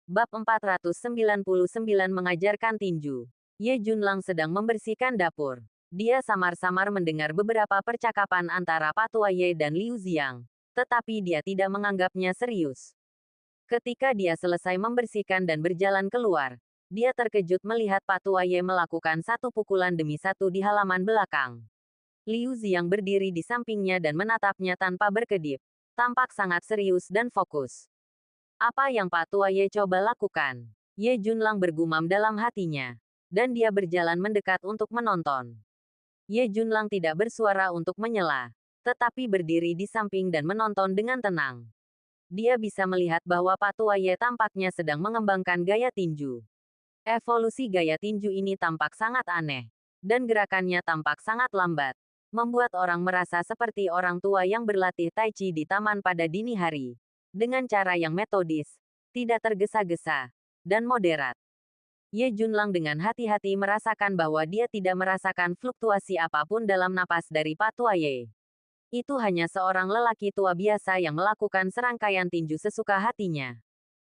Bab 499 mengajarkan tinju. Ye Junlang sedang membersihkan dapur. Dia samar-samar mendengar beberapa percakapan antara Patua Ye dan Liu Xiang. Tetapi dia tidak menganggapnya serius. Ketika dia selesai membersihkan dan berjalan keluar, dia terkejut melihat Patua Ye melakukan satu pukulan demi satu di halaman belakang. Liu Xiang berdiri di sampingnya dan menatapnya tanpa berkedip. Tampak sangat serius dan fokus. Apa yang Patua Ye coba lakukan? Ye Junlang bergumam dalam hatinya. Dan dia berjalan mendekat untuk menonton. Ye Junlang tidak bersuara untuk menyela. Tetapi berdiri di samping dan menonton dengan tenang. Dia bisa melihat bahwa Patua Ye tampaknya sedang mengembangkan gaya tinju. Evolusi gaya tinju ini tampak sangat aneh. Dan gerakannya tampak sangat lambat. Membuat orang merasa seperti orang tua yang berlatih tai chi di taman pada dini hari. Dengan cara yang metodis, tidak tergesa-gesa, dan moderat. Ye Junlang dengan hati-hati merasakan bahwa dia tidak merasakan fluktuasi apapun dalam napas dari Patua Ye. Itu hanya seorang lelaki tua biasa yang melakukan serangkaian tinju sesuka hatinya.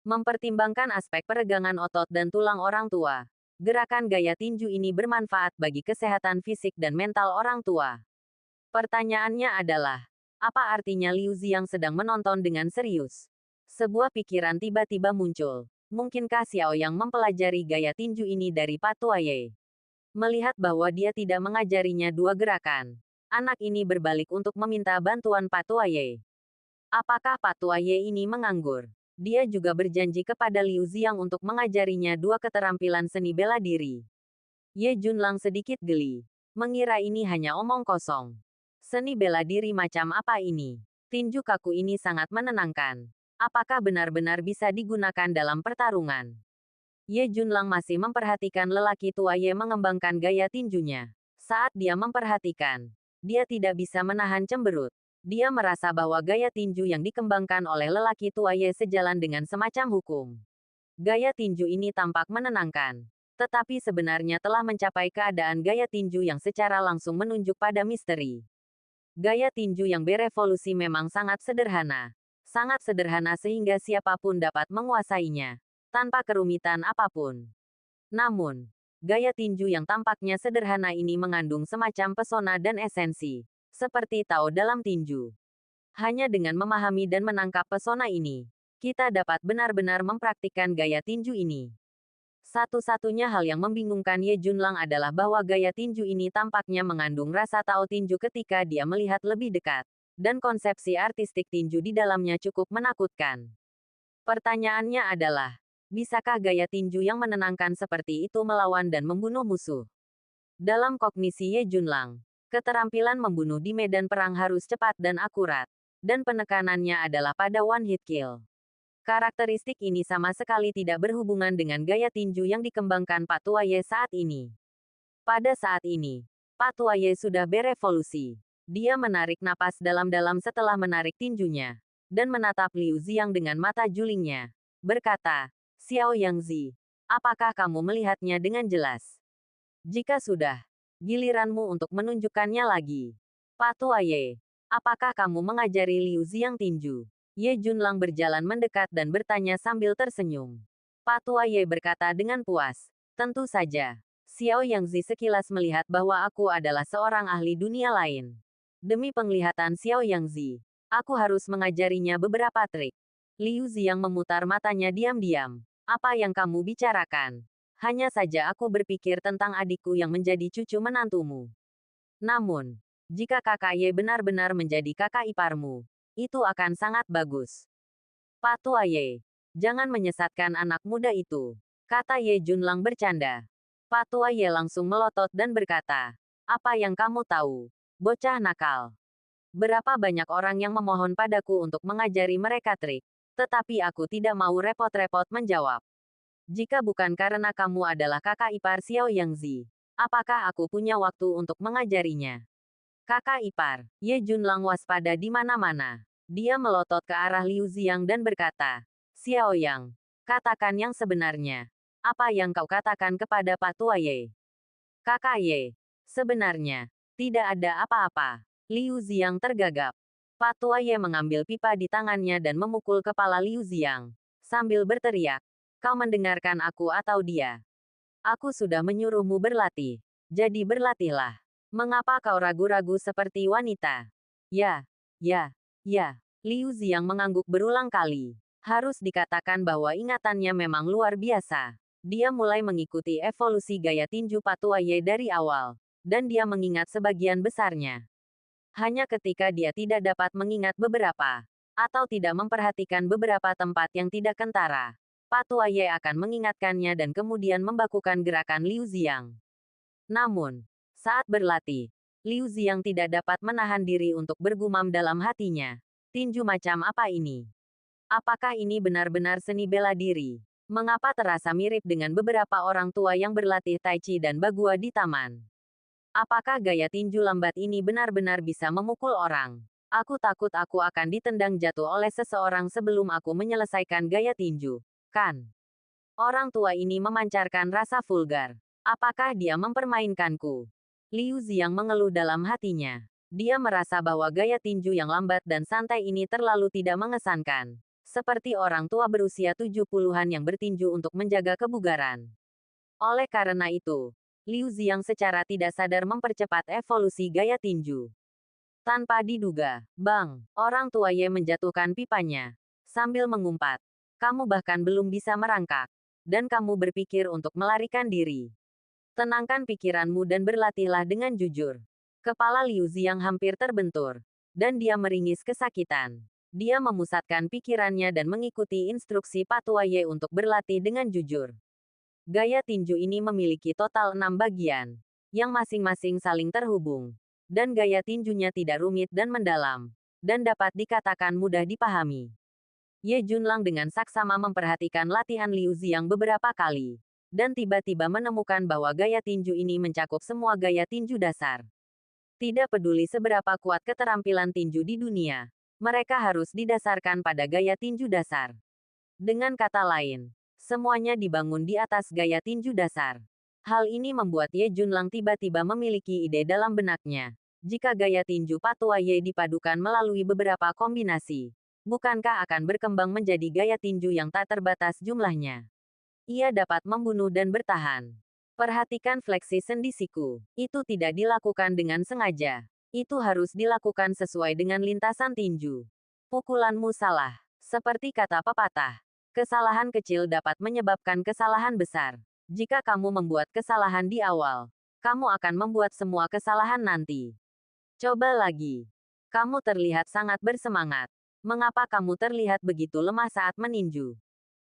Mempertimbangkan aspek peregangan otot dan tulang orang tua, gerakan gaya tinju ini bermanfaat bagi kesehatan fisik dan mental orang tua. Pertanyaannya adalah, apa artinya Liu Xiang sedang menonton dengan serius? Sebuah pikiran tiba-tiba muncul. Mungkinkah Xiao Yang mempelajari gaya tinju ini dari Patua Ye? Melihat bahwa dia tidak mengajarinya dua gerakan, anak ini berbalik untuk meminta bantuan Patua Ye. Apakah Patua Ye ini menganggur? Dia juga berjanji kepada Liu Xiang untuk mengajarinya dua keterampilan seni bela diri. Ye Junlang sedikit geli. Mengira ini hanya omong kosong. Seni bela diri macam apa ini? Tinju kaku ini sangat menenangkan. Apakah benar-benar bisa digunakan dalam pertarungan? Ye Junlang masih memperhatikan lelaki tua Ye mengembangkan gaya tinjunya. Saat dia memperhatikan, dia tidak bisa menahan cemberut. Dia merasa bahwa gaya tinju yang dikembangkan oleh lelaki tua Ye sejalan dengan semacam hukum. Gaya tinju ini tampak menenangkan. Tetapi sebenarnya telah mencapai keadaan gaya tinju yang secara langsung menunjuk pada misteri. Gaya tinju yang berevolusi memang sangat sederhana. Sangat sederhana sehingga siapapun dapat menguasainya. Tanpa kerumitan apapun. Namun, gaya tinju yang tampaknya sederhana ini mengandung semacam pesona dan esensi. Seperti Tao dalam tinju. Hanya dengan memahami dan menangkap pesona ini, kita dapat benar-benar mempraktikkan gaya tinju ini. Satu-satunya hal yang membingungkan Ye Junlang adalah bahwa gaya tinju ini tampaknya mengandung rasa Tao tinju ketika dia melihat lebih dekat. Dan konsepsi artistik tinju di dalamnya cukup menakutkan. Pertanyaannya adalah, bisakah gaya tinju yang menenangkan seperti itu melawan dan membunuh musuh? Dalam kognisi Ye Junlang, keterampilan membunuh di medan perang harus cepat dan akurat. Dan penekanannya adalah pada one hit kill. Karakteristik ini sama sekali tidak berhubungan dengan gaya tinju yang dikembangkan Patua Ye saat ini. Pada saat ini, Patua Ye sudah berevolusi. Dia menarik napas dalam-dalam setelah menarik tinjunya. Dan menatap Liu Xiang dengan mata julingnya. Berkata, Xiao Yangzi, apakah kamu melihatnya dengan jelas? Jika sudah, giliranmu untuk menunjukkannya lagi. Patua Ye, apakah kamu mengajari Liu Xiang tinju? Ye Junlang berjalan mendekat dan bertanya sambil tersenyum. Patua Ye berkata dengan puas. Tentu saja. Xiao Yangzi sekilas melihat bahwa aku adalah seorang ahli dunia lain. Demi penglihatan Xiao Yangzi, aku harus mengajarinya beberapa trik. Liu Xiang memutar matanya diam-diam. Apa yang kamu bicarakan? Hanya saja aku berpikir tentang adikku yang menjadi cucu menantumu. Namun, jika kakak Ye benar-benar menjadi kakak iparmu, itu akan sangat bagus. Patua Ye, jangan menyesatkan anak muda itu, kata Ye Junlang bercanda. Patua Ye langsung melotot dan berkata, apa yang kamu tahu? Bocah nakal. Berapa banyak orang yang memohon padaku untuk mengajari mereka trik, tetapi aku tidak mau repot-repot menjawab. Jika bukan karena kamu adalah kakak ipar Xiao Yangzi, apakah aku punya waktu untuk mengajarinya? Kakak ipar, Ye Junlang waspada di mana-mana. Dia melotot ke arah Liu Xiang dan berkata, Xiao Yang, katakan yang sebenarnya. Apa yang kau katakan kepada Patua Ye? Kakak Ye, sebenarnya, tidak ada apa-apa. Liu Xiang tergagap. Patua Ye mengambil pipa di tangannya dan memukul kepala Liu Xiang. Sambil berteriak, Kau mendengarkan aku atau dia? Aku sudah menyuruhmu berlatih. Jadi berlatihlah. Mengapa kau ragu-ragu seperti wanita? Ya, ya, ya. Liu Ziang mengangguk berulang kali. Harus dikatakan bahwa ingatannya memang luar biasa. Dia mulai mengikuti evolusi gaya tinju Patuaye dari awal. Dan dia mengingat sebagian besarnya. Hanya ketika dia tidak dapat mengingat beberapa, atau tidak memperhatikan beberapa tempat yang tidak kentara, Patuaye akan mengingatkannya dan kemudian membakukan gerakan Liu Ziang. Namun, saat berlatih, Liu Ziang tidak dapat menahan diri untuk bergumam dalam hatinya. Tinju macam apa ini? Apakah ini benar-benar seni bela diri? Mengapa terasa mirip dengan beberapa orang tua yang berlatih Tai Chi dan Bagua di taman? Apakah gaya tinju lambat ini benar-benar bisa memukul orang? Aku takut aku akan ditendang jatuh oleh seseorang sebelum aku menyelesaikan gaya tinju. Kan? Orang tua ini memancarkan rasa vulgar. Apakah dia mempermainkanku? Liu Ziang mengeluh dalam hatinya. Dia merasa bahwa gaya tinju yang lambat dan santai ini terlalu tidak mengesankan. Seperti orang tua berusia 70-an yang bertinju untuk menjaga kebugaran. Oleh karena itu, Liu Ziang secara tidak sadar mempercepat evolusi gaya tinju. Tanpa diduga, bang, orang tua Ye menjatuhkan pipanya. Sambil mengumpat, kamu bahkan belum bisa merangkak. Dan kamu berpikir untuk melarikan diri. Tenangkan pikiranmu dan berlatihlah dengan jujur. Kepala Liu Ziang hampir terbentur. Dan dia meringis kesakitan. Dia memusatkan pikirannya dan mengikuti instruksi Patua Ye untuk berlatih dengan jujur. Gaya tinju ini memiliki total 6 bagian, yang masing-masing saling terhubung. Dan gaya tinjunya tidak rumit dan mendalam, dan dapat dikatakan mudah dipahami. Ye Junlang dengan saksama memperhatikan latihan Liu Ziang beberapa kali, dan tiba-tiba menemukan bahwa gaya tinju ini mencakup semua gaya tinju dasar. Tidak peduli seberapa kuat keterampilan tinju di dunia, mereka harus didasarkan pada gaya tinju dasar. Dengan kata lain, semuanya dibangun di atas gaya tinju dasar. Hal ini membuat Ye Junlang tiba-tiba memiliki ide dalam benaknya. Jika gaya tinju Patua Ye dipadukan melalui beberapa kombinasi, bukankah akan berkembang menjadi gaya tinju yang tak terbatas jumlahnya? Ia dapat membunuh dan bertahan. Perhatikan fleksi sendi siku. Itu tidak dilakukan dengan sengaja. Itu harus dilakukan sesuai dengan lintasan tinju. Pukulanmu salah. Seperti kata pepatah. Kesalahan kecil dapat menyebabkan kesalahan besar. Jika kamu membuat kesalahan di awal, kamu akan membuat semua kesalahan nanti. Coba lagi. Kamu terlihat sangat bersemangat. Mengapa kamu terlihat begitu lemah saat meninju?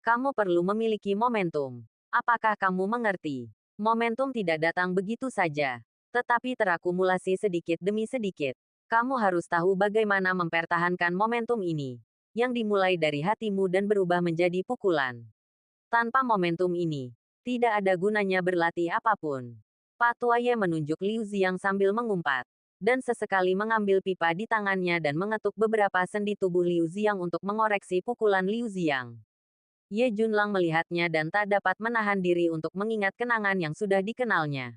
Kamu perlu memiliki momentum. Apakah kamu mengerti? Momentum tidak datang begitu saja, tetapi terakumulasi sedikit demi sedikit. Kamu harus tahu bagaimana mempertahankan momentum ini, yang dimulai dari hatimu dan berubah menjadi pukulan. Tanpa momentum ini, tidak ada gunanya berlatih apapun. Patua Ye menunjuk Liu Ziang sambil mengumpat, dan sesekali mengambil pipa di tangannya dan mengetuk beberapa sendi tubuh Liu Ziang untuk mengoreksi pukulan Liu Ziang. Ye Junlang melihatnya dan tak dapat menahan diri untuk mengingat kenangan yang sudah dikenalnya.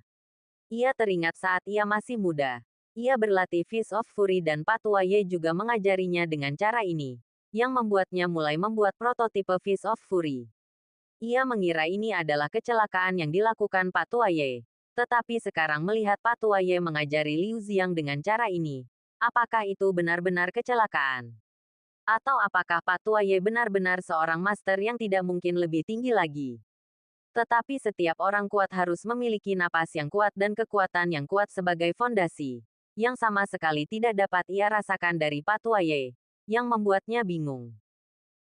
Ia teringat saat ia masih muda. Ia berlatih Fist of Fury dan Patua Ye juga mengajarinya dengan cara ini, yang membuatnya mulai membuat prototipe Fist of Fury. Ia mengira ini adalah kecelakaan yang dilakukan Patua Ye. Tetapi sekarang melihat Patua Ye mengajari Liu Ziang dengan cara ini, apakah itu benar-benar kecelakaan? Atau apakah Patua Ye benar-benar seorang master yang tidak mungkin lebih tinggi lagi? Tetapi setiap orang kuat harus memiliki napas yang kuat dan kekuatan yang kuat sebagai fondasi, yang sama sekali tidak dapat ia rasakan dari Patua Ye, yang membuatnya bingung.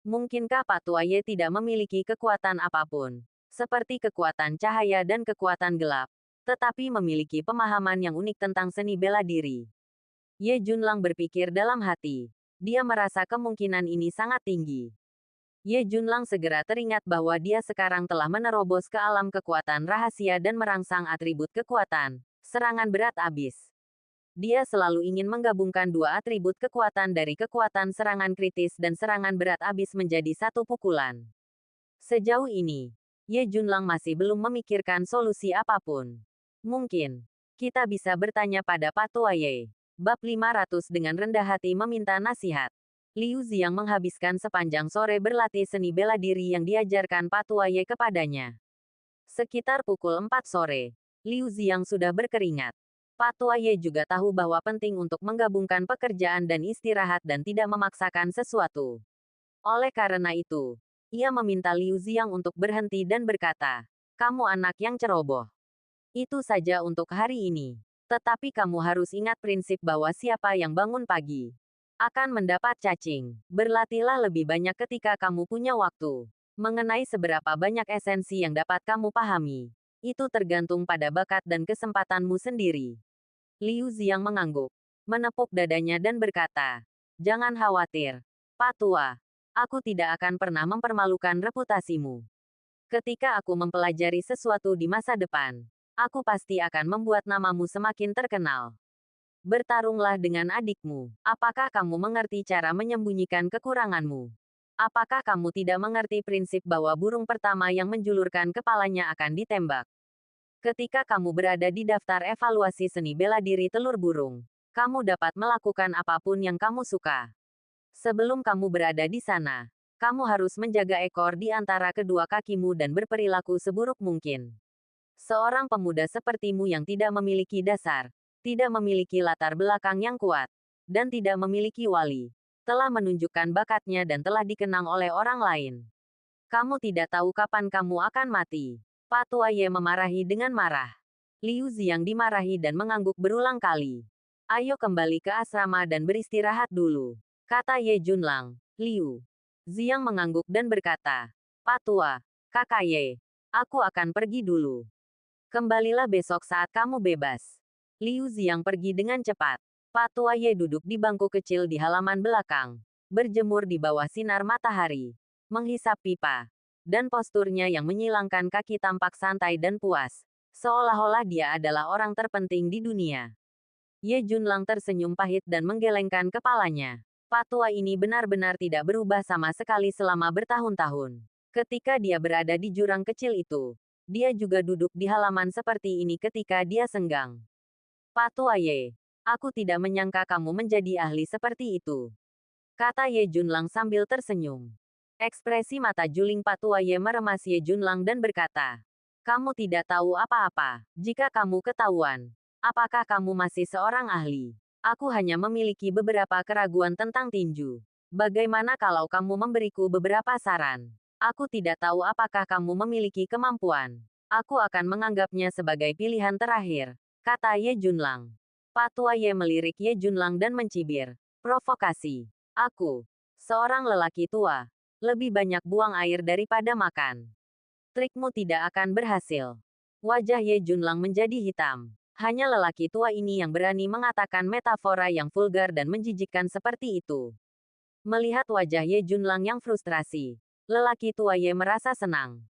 Mungkinkah Patua Ye tidak memiliki kekuatan apapun, seperti kekuatan cahaya dan kekuatan gelap, tetapi memiliki pemahaman yang unik tentang seni bela diri? Ye Junlang berpikir dalam hati. Dia merasa kemungkinan ini sangat tinggi. Ye Junlang segera teringat bahwa dia sekarang telah menerobos ke alam kekuatan rahasia dan merangsang atribut kekuatan, serangan berat abis. Dia selalu ingin menggabungkan dua atribut kekuatan dari kekuatan serangan kritis dan serangan berat abis menjadi satu pukulan. Sejauh ini, Ye Junlang masih belum memikirkan solusi apapun. Mungkin, kita bisa bertanya pada Patua Ye. Bab 500 dengan rendah hati meminta nasihat. Liu Ziang menghabiskan sepanjang sore berlatih seni bela diri yang diajarkan Patua Ye kepadanya. Sekitar pukul 4 sore, Liu Ziang sudah berkeringat. Patua Ye juga tahu bahwa penting untuk menggabungkan pekerjaan dan istirahat dan tidak memaksakan sesuatu. Oleh karena itu, ia meminta Liu Ziang untuk berhenti dan berkata, "Kamu anak yang ceroboh. Itu saja untuk hari ini. Tetapi kamu harus ingat prinsip bahwa siapa yang bangun pagi akan mendapat cacing. Berlatihlah lebih banyak ketika kamu punya waktu. Mengenai seberapa banyak esensi yang dapat kamu pahami, itu tergantung pada bakat dan kesempatanmu sendiri." Liu Ziang mengangguk, menepuk dadanya dan berkata, "Jangan khawatir, Pak Tua. Aku tidak akan pernah mempermalukan reputasimu. Ketika aku mempelajari sesuatu di masa depan, aku pasti akan membuat namamu semakin terkenal. Bertarunglah dengan adikmu. Apakah kamu mengerti cara menyembunyikan kekuranganmu? Apakah kamu tidak mengerti prinsip bahwa burung pertama yang menjulurkan kepalanya akan ditembak? Ketika kamu berada di daftar evaluasi seni bela diri telur burung, kamu dapat melakukan apapun yang kamu suka. Sebelum kamu berada di sana, kamu harus menjaga ekor di antara kedua kakimu dan berperilaku seburuk mungkin. Seorang pemuda sepertimu yang tidak memiliki dasar, tidak memiliki latar belakang yang kuat, dan tidak memiliki wali, telah menunjukkan bakatnya dan telah dikenang oleh orang lain. Kamu tidak tahu kapan kamu akan mati." Pak Tua Ye memarahi dengan marah. Liu Ziang dimarahi dan mengangguk berulang kali. "Ayo kembali ke asrama dan beristirahat dulu," kata Ye Junlang. Liu Ziang mengangguk dan berkata, "Pak Tua, Kakak Ye, aku akan pergi dulu. Kembalilah besok saat kamu bebas." Liu Ziang pergi dengan cepat. Pak Tua Ye duduk di bangku kecil di halaman belakang, berjemur di bawah sinar matahari, menghisap pipa, dan posturnya yang menyilangkan kaki tampak santai dan puas, seolah-olah dia adalah orang terpenting di dunia. Ye Junlang tersenyum pahit dan menggelengkan kepalanya. Pak Tua ini benar-benar tidak berubah sama sekali selama bertahun-tahun. Ketika dia berada di jurang kecil itu, dia juga duduk di halaman seperti ini ketika dia senggang. "Pak Tua Ye, aku tidak menyangka kamu menjadi ahli seperti itu," kata Ye Junlang sambil tersenyum. Ekspresi mata juling Pak Tua Ye meremas Ye Junlang dan berkata, "Kamu tidak tahu apa-apa. Jika kamu ketahuan, apakah kamu masih seorang ahli? Aku hanya memiliki beberapa keraguan tentang tinju. Bagaimana kalau kamu memberiku beberapa saran? Aku tidak tahu apakah kamu memiliki kemampuan. Aku akan menganggapnya sebagai pilihan terakhir," kata Ye Junlang. Pak Tua Ye melirik Ye Junlang dan mencibir. "Provokasi. Aku, seorang lelaki tua, lebih banyak buang air daripada makan. Trikmu tidak akan berhasil." Wajah Ye Junlang menjadi hitam. Hanya lelaki tua ini yang berani mengatakan metafora yang vulgar dan menjijikkan seperti itu. Melihat wajah Ye Junlang yang frustrasi, lelaki tua Ye merasa senang.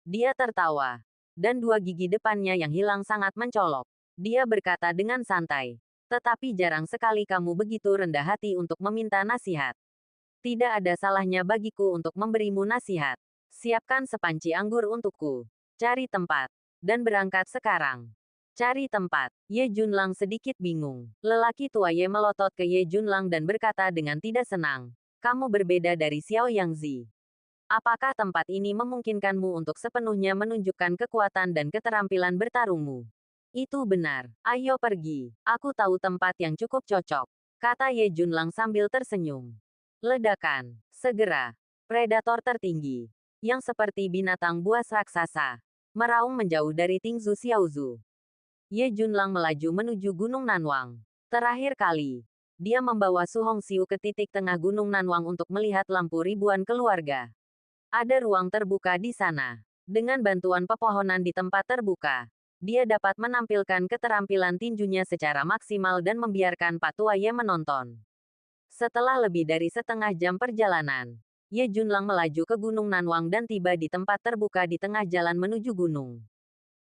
Dia tertawa, dan dua gigi depannya yang hilang sangat mencolok. Dia berkata dengan santai, "Tetapi jarang sekali kamu begitu rendah hati untuk meminta nasihat. Tidak ada salahnya bagiku untuk memberimu nasihat. Siapkan sepanci anggur untukku. Cari tempat. Dan berangkat sekarang." "Cari tempat." Ye Junlang sedikit bingung. Lelaki tua Ye melotot ke Ye Junlang dan berkata dengan tidak senang, "Kamu berbeda dari Xiao Yangzi. Apakah tempat ini memungkinkanmu untuk sepenuhnya menunjukkan kekuatan dan keterampilan bertarungmu?" "Itu benar. Ayo pergi. Aku tahu tempat yang cukup cocok," kata Ye Junlang sambil tersenyum. Ledakan. Segera, predator tertinggi, yang seperti binatang buas raksasa, meraung menjauh dari Tingzu Xiaozu. Ye Junlang melaju menuju Gunung Nanwang. Terakhir kali, dia membawa Su Hongxiu ke titik tengah Gunung Nanwang untuk melihat lampu ribuan keluarga. Ada ruang terbuka di sana. Dengan bantuan pepohonan di tempat terbuka, dia dapat menampilkan keterampilan tinjunya secara maksimal dan membiarkan Pak Tua Ye menonton. Setelah lebih dari setengah jam perjalanan, Ye Junlang melaju ke Gunung Nanwang dan tiba di tempat terbuka di tengah jalan menuju gunung.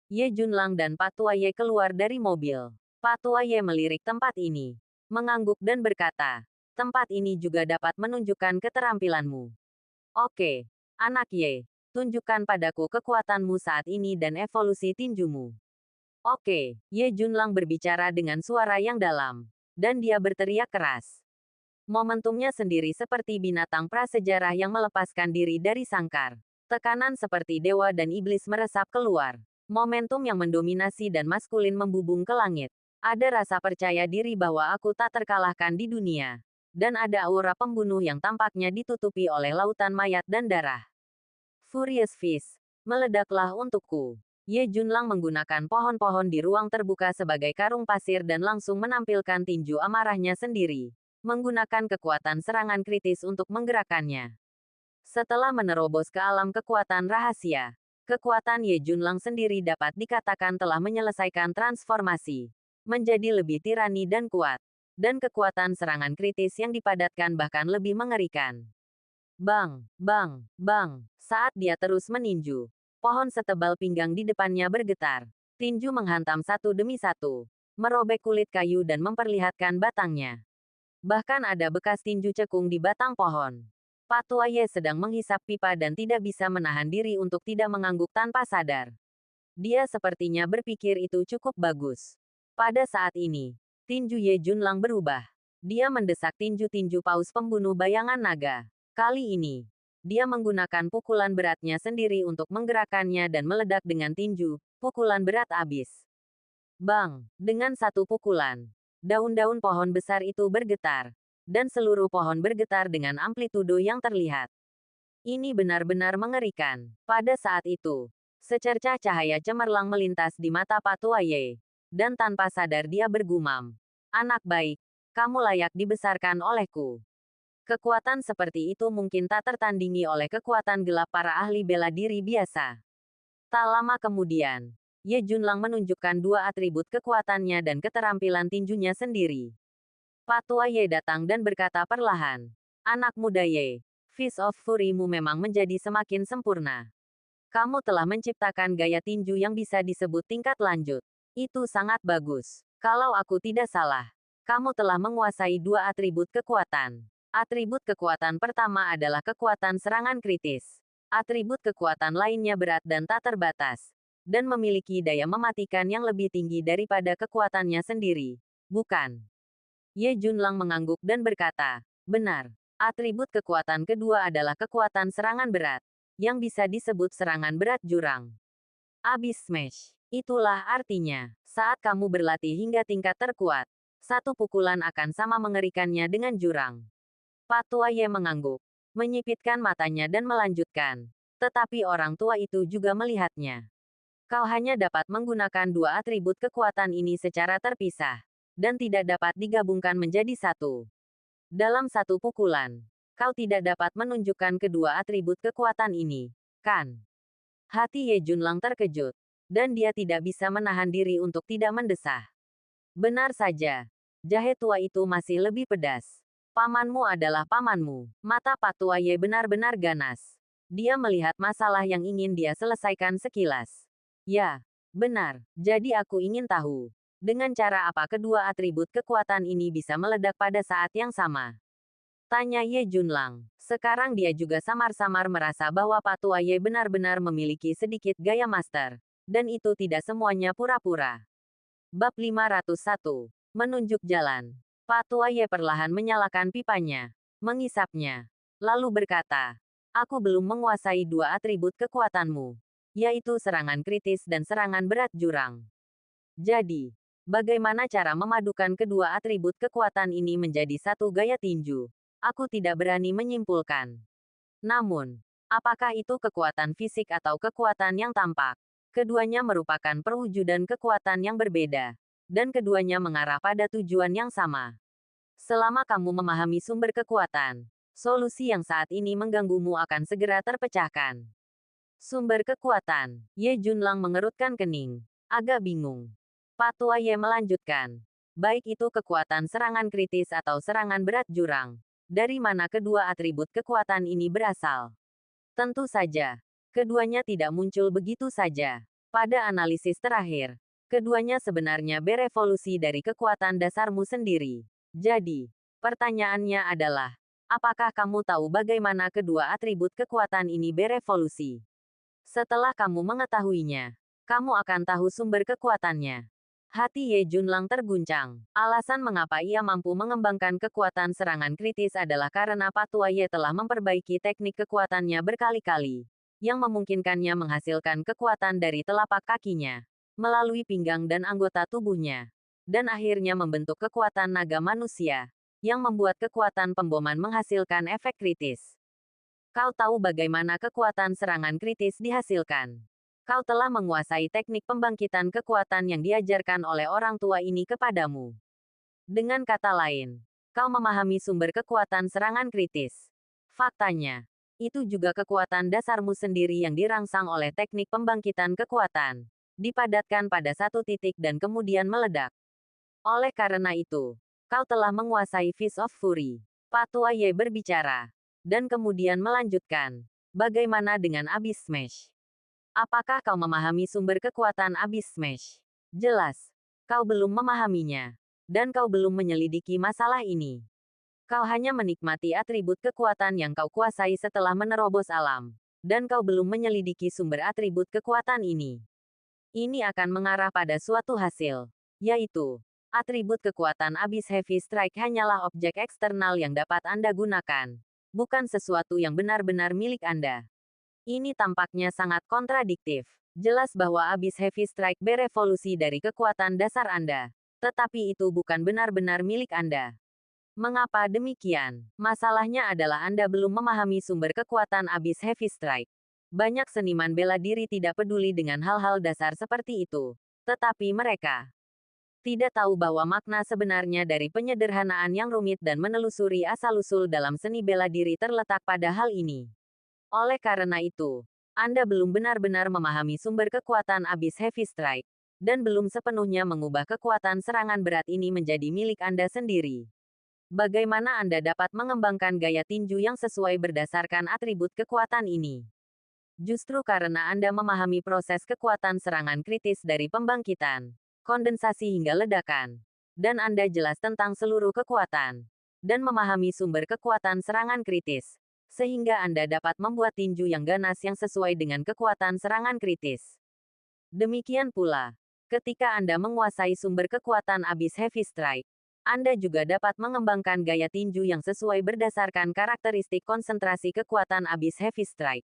Ye Junlang dan Pak Tua Ye keluar dari mobil. Pak Tua Ye melirik tempat ini, mengangguk dan berkata, "Tempat ini juga dapat menunjukkan keterampilanmu. Oke, anak Ye, tunjukkan padaku kekuatanmu saat ini dan evolusi tinjumu." "Oke," Ye Junlang berbicara dengan suara yang dalam, dan dia berteriak keras. Momentumnya sendiri seperti binatang prasejarah yang melepaskan diri dari sangkar. Tekanan seperti dewa dan iblis meresap keluar. Momentum yang mendominasi dan maskulin membubung ke langit. Ada rasa percaya diri bahwa aku tak terkalahkan di dunia. Dan ada aura pembunuh yang tampaknya ditutupi oleh lautan mayat dan darah. Furious Fist, meledaklah untukku. Ye Junlang menggunakan pohon-pohon di ruang terbuka sebagai karung pasir dan langsung menampilkan tinju amarahnya sendiri. Menggunakan kekuatan serangan kritis untuk menggerakkannya. Setelah menerobos ke alam kekuatan rahasia, kekuatan Ye Junlang sendiri dapat dikatakan telah menyelesaikan transformasi. Menjadi lebih tirani dan kuat. Dan kekuatan serangan kritis yang dipadatkan bahkan lebih mengerikan. Bang, bang, bang. Saat dia terus meninju, pohon setebal pinggang di depannya bergetar. Tinju menghantam satu demi satu. Merobek kulit kayu dan memperlihatkan batangnya. Bahkan ada bekas tinju cekung di batang pohon. Patua Ye sedang menghisap pipa dan tidak bisa menahan diri untuk tidak mengangguk tanpa sadar. Dia sepertinya berpikir itu cukup bagus. Pada saat ini, tinju Ye Junlang berubah. Dia mendesak tinju-tinju paus pembunuh bayangan naga. Kali ini, dia menggunakan pukulan beratnya sendiri untuk menggerakkannya dan meledak dengan tinju, pukulan berat abis. Bang! Dengan satu pukulan, daun-daun pohon besar itu bergetar. Dan seluruh pohon bergetar dengan amplitudo yang terlihat. Ini benar-benar mengerikan. Pada saat itu, secercah cahaya cemerlang melintas di mata Patua Ye. Dan tanpa sadar dia bergumam. Anak baik, kamu layak dibesarkan olehku. Kekuatan seperti itu mungkin tak tertandingi oleh kekuatan gelap para ahli bela diri biasa. Tak lama kemudian, Ye Junlang menunjukkan dua atribut kekuatannya dan keterampilan tinjunya sendiri. Patua Ye datang dan berkata perlahan, anak muda Ye, Fist of Fury-mu memang menjadi semakin sempurna. Kamu telah menciptakan gaya tinju yang bisa disebut tingkat lanjut. Itu sangat bagus. Kalau aku tidak salah, kamu telah menguasai dua atribut kekuatan. Atribut kekuatan pertama adalah kekuatan serangan kritis. Atribut kekuatan lainnya berat dan tak terbatas. Dan memiliki daya mematikan yang lebih tinggi daripada kekuatannya sendiri. Bukan? Ye Junlang mengangguk dan berkata, benar. Atribut kekuatan kedua adalah kekuatan serangan berat. Yang bisa disebut serangan berat jurang. Abyss Smash. Itulah artinya, saat kamu berlatih hingga tingkat terkuat, satu pukulan akan sama mengerikannya dengan jurang. Patua Ye mengangguk, menyipitkan matanya dan melanjutkan. Tetapi orang tua itu juga melihatnya. Kau hanya dapat menggunakan dua atribut kekuatan ini secara terpisah. Dan tidak dapat digabungkan menjadi satu. Dalam satu pukulan, kau tidak dapat menunjukkan kedua atribut kekuatan ini, kan? Hati Ye Junlang terkejut, dan dia tidak bisa menahan diri untuk tidak mendesah. Benar saja, jahe tua itu masih lebih pedas. Pamanmu adalah pamanmu. Mata Patua Ye benar-benar ganas. Dia melihat masalah yang ingin dia selesaikan sekilas. Ya, benar, jadi aku ingin tahu. Dengan cara apa kedua atribut kekuatan ini bisa meledak pada saat yang sama? Tanya Ye Junlang. Sekarang dia juga samar-samar merasa bahwa Patua Ye benar-benar memiliki sedikit gaya master. Dan itu tidak semuanya pura-pura. Bab 501. Menunjuk jalan. Patua Ye perlahan menyalakan pipanya. Mengisapnya. Lalu berkata, aku belum menguasai dua atribut kekuatanmu. Yaitu serangan kritis dan serangan berat jurang. Jadi, bagaimana cara memadukan kedua atribut kekuatan ini menjadi satu gaya tinju? Aku tidak berani menyimpulkan. Namun, apakah itu kekuatan fisik atau kekuatan yang tampak? Keduanya merupakan perwujudan kekuatan yang berbeda. Dan keduanya mengarah pada tujuan yang sama. Selama kamu memahami sumber kekuatan, solusi yang saat ini mengganggumu akan segera terpecahkan. Sumber kekuatan. Ye Junlang mengerutkan kening. Agak bingung. Patua Ye melanjutkan. Baik itu kekuatan serangan kritis atau serangan berat jurang. Dari mana kedua atribut kekuatan ini berasal? Tentu saja, keduanya tidak muncul begitu saja. Pada analisis terakhir, keduanya sebenarnya berevolusi dari kekuatan dasarmu sendiri. Jadi, pertanyaannya adalah, apakah kamu tahu bagaimana kedua atribut kekuatan ini berevolusi? Setelah kamu mengetahuinya, kamu akan tahu sumber kekuatannya. Hati Ye Junlang terguncang. Alasan mengapa ia mampu mengembangkan kekuatan serangan kritis adalah karena Patua Ye telah memperbaiki teknik kekuatannya berkali-kali, yang memungkinkannya menghasilkan kekuatan dari telapak kakinya, melalui pinggang dan anggota tubuhnya, dan akhirnya membentuk kekuatan naga manusia, yang membuat kekuatan pemboman menghasilkan efek kritis. Kau tahu bagaimana kekuatan serangan kritis dihasilkan. Kau telah menguasai teknik pembangkitan kekuatan yang diajarkan oleh orang tua ini kepadamu. Dengan kata lain, kau memahami sumber kekuatan serangan kritis. Faktanya, itu juga kekuatan dasarmu sendiri yang dirangsang oleh teknik pembangkitan kekuatan, dipadatkan pada satu titik dan kemudian meledak. Oleh karena itu, kau telah menguasai Fist of Fury. Patua Ye berbicara, dan kemudian melanjutkan, bagaimana dengan Abyss Smash? Apakah kau memahami sumber kekuatan Abyss Smash? Jelas, kau belum memahaminya. Dan kau belum menyelidiki masalah ini. Kau hanya menikmati atribut kekuatan yang kau kuasai setelah menerobos alam. Dan kau belum menyelidiki sumber atribut kekuatan ini. Ini akan mengarah pada suatu hasil, yaitu, atribut kekuatan Abyss Heavy Strike hanyalah objek eksternal yang dapat Anda gunakan, bukan sesuatu yang benar-benar milik Anda. Ini tampaknya sangat kontradiktif. Jelas bahwa Abyss Heavy Strike berevolusi dari kekuatan dasar Anda. Tetapi itu bukan benar-benar milik Anda. Mengapa demikian? Masalahnya adalah Anda belum memahami sumber kekuatan Abyss Heavy Strike. Banyak seniman bela diri tidak peduli dengan hal-hal dasar seperti itu. Tetapi mereka tidak tahu bahwa makna sebenarnya dari penyederhanaan yang rumit dan menelusuri asal-usul dalam seni bela diri terletak pada hal ini. Oleh karena itu, Anda belum benar-benar memahami sumber kekuatan Abyss Heavy Strike, dan belum sepenuhnya mengubah kekuatan serangan berat ini menjadi milik Anda sendiri. Bagaimana Anda dapat mengembangkan gaya tinju yang sesuai berdasarkan atribut kekuatan ini? Justru karena Anda memahami proses kekuatan serangan kritis dari pembangkitan, kondensasi hingga ledakan, dan Anda jelas tentang seluruh kekuatan, dan memahami sumber kekuatan serangan kritis, sehingga Anda dapat membuat tinju yang ganas yang sesuai dengan kekuatan serangan kritis. Demikian pula, ketika Anda menguasai sumber kekuatan Abyss Heavy Strike, Anda juga dapat mengembangkan gaya tinju yang sesuai berdasarkan karakteristik konsentrasi kekuatan Abyss Heavy Strike.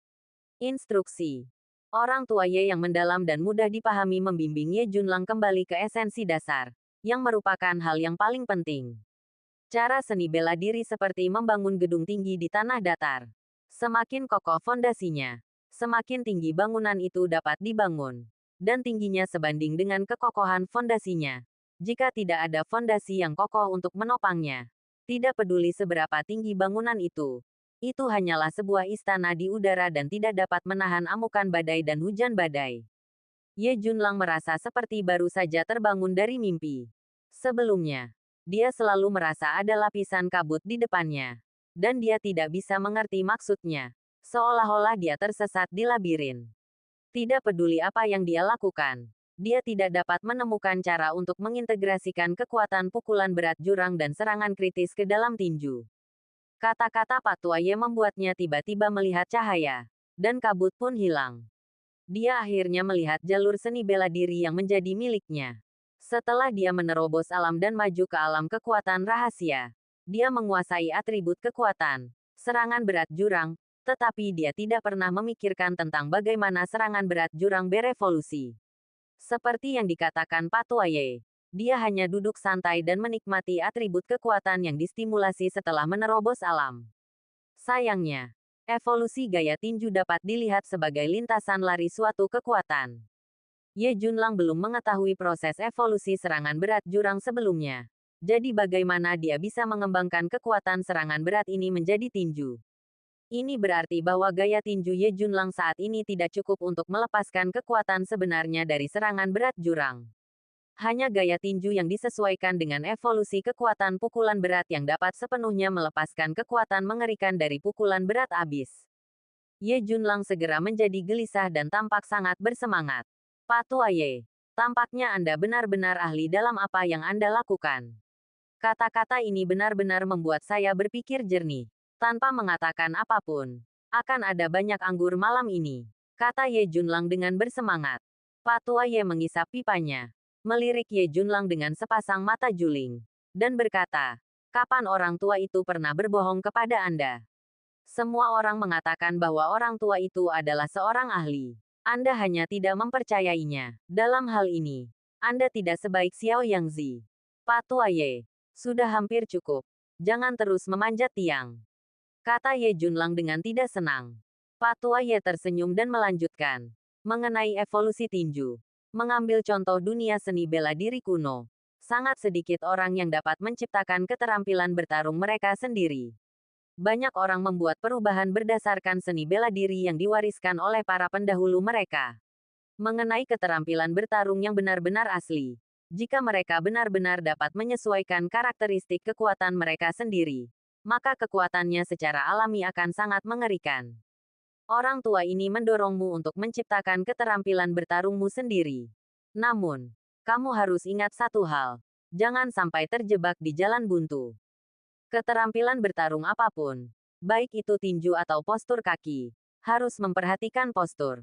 Instruksi. Orang tua Ye yang mendalam dan mudah dipahami membimbing Ye Junlang kembali ke esensi dasar, yang merupakan hal yang paling penting. Cara seni bela diri seperti membangun gedung tinggi di tanah datar. Semakin kokoh fondasinya, semakin tinggi bangunan itu dapat dibangun. Dan tingginya sebanding dengan kekokohan fondasinya. Jika tidak ada fondasi yang kokoh untuk menopangnya, tidak peduli seberapa tinggi bangunan itu hanyalah sebuah istana di udara dan tidak dapat menahan amukan badai dan hujan badai. Ye Junlang merasa seperti baru saja terbangun dari mimpi. Sebelumnya, dia selalu merasa ada lapisan kabut di depannya. Dan dia tidak bisa mengerti maksudnya. Seolah-olah dia tersesat di labirin. Tidak peduli apa yang dia lakukan. Dia tidak dapat menemukan cara untuk mengintegrasikan kekuatan pukulan berat jurang dan serangan kritis ke dalam tinju. Kata-kata Patua Ye membuatnya tiba-tiba melihat cahaya. Dan kabut pun hilang. Dia akhirnya melihat jalur seni bela diri yang menjadi miliknya. Setelah dia menerobos alam dan maju ke alam kekuatan rahasia, dia menguasai atribut kekuatan, serangan berat jurang, tetapi dia tidak pernah memikirkan tentang bagaimana serangan berat jurang berevolusi. Seperti yang dikatakan Patua Ye, dia hanya duduk santai dan menikmati atribut kekuatan yang distimulasi setelah menerobos alam. Sayangnya, evolusi gaya tinju dapat dilihat sebagai lintasan lari suatu kekuatan. Ye Junlang belum mengetahui proses evolusi serangan berat jurang sebelumnya. Jadi bagaimana dia bisa mengembangkan kekuatan serangan berat ini menjadi tinju? Ini berarti bahwa gaya tinju Ye Junlang saat ini tidak cukup untuk melepaskan kekuatan sebenarnya dari serangan berat jurang. Hanya gaya tinju yang disesuaikan dengan evolusi kekuatan pukulan berat yang dapat sepenuhnya melepaskan kekuatan mengerikan dari pukulan berat Abyss. Ye Junlang segera menjadi gelisah dan tampak sangat bersemangat. Patua Ye, tampaknya Anda benar-benar ahli dalam apa yang Anda lakukan. Kata-kata ini benar-benar membuat saya berpikir jernih. Tanpa mengatakan apapun, akan ada banyak anggur malam ini, kata Ye Junlang dengan bersemangat. Patua Ye mengisap pipanya. melirik Ye Junlang dengan sepasang mata juling, dan berkata, "Kapan orang tua itu pernah berbohong kepada Anda? Semua orang mengatakan bahwa orang tua itu adalah seorang ahli. Anda hanya tidak mempercayainya. Dalam hal ini, Anda tidak sebaik Xiao Yangzi. Pak Tua Ye, sudah hampir cukup. Jangan terus memanjat tiang," kata Ye Junlang dengan tidak senang. Pak Tua Ye tersenyum dan melanjutkan. Mengenai evolusi tinju. Mengambil contoh dunia seni bela diri kuno. Sangat sedikit orang yang dapat menciptakan keterampilan bertarung mereka sendiri. Banyak orang membuat perubahan berdasarkan seni bela diri yang diwariskan oleh para pendahulu mereka. Mengenai keterampilan bertarung yang benar-benar asli. Jika mereka benar-benar dapat menyesuaikan karakteristik kekuatan mereka sendiri, maka kekuatannya secara alami akan sangat mengerikan. Orang tua ini mendorongmu untuk menciptakan keterampilan bertarungmu sendiri. Namun, kamu harus ingat satu hal. Jangan sampai terjebak di jalan buntu. Keterampilan bertarung apapun, baik itu tinju atau postur kaki, harus memperhatikan postur.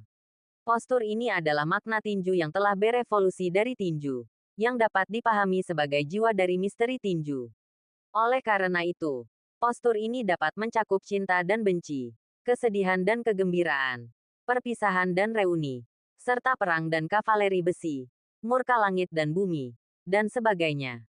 Postur ini adalah makna tinju yang telah berevolusi dari tinju, yang dapat dipahami sebagai jiwa dari misteri tinju. Oleh karena itu, postur ini dapat mencakup cinta dan benci, kesedihan dan kegembiraan, perpisahan dan reuni, serta perang dan kavaleri besi, murka langit dan bumi, dan sebagainya.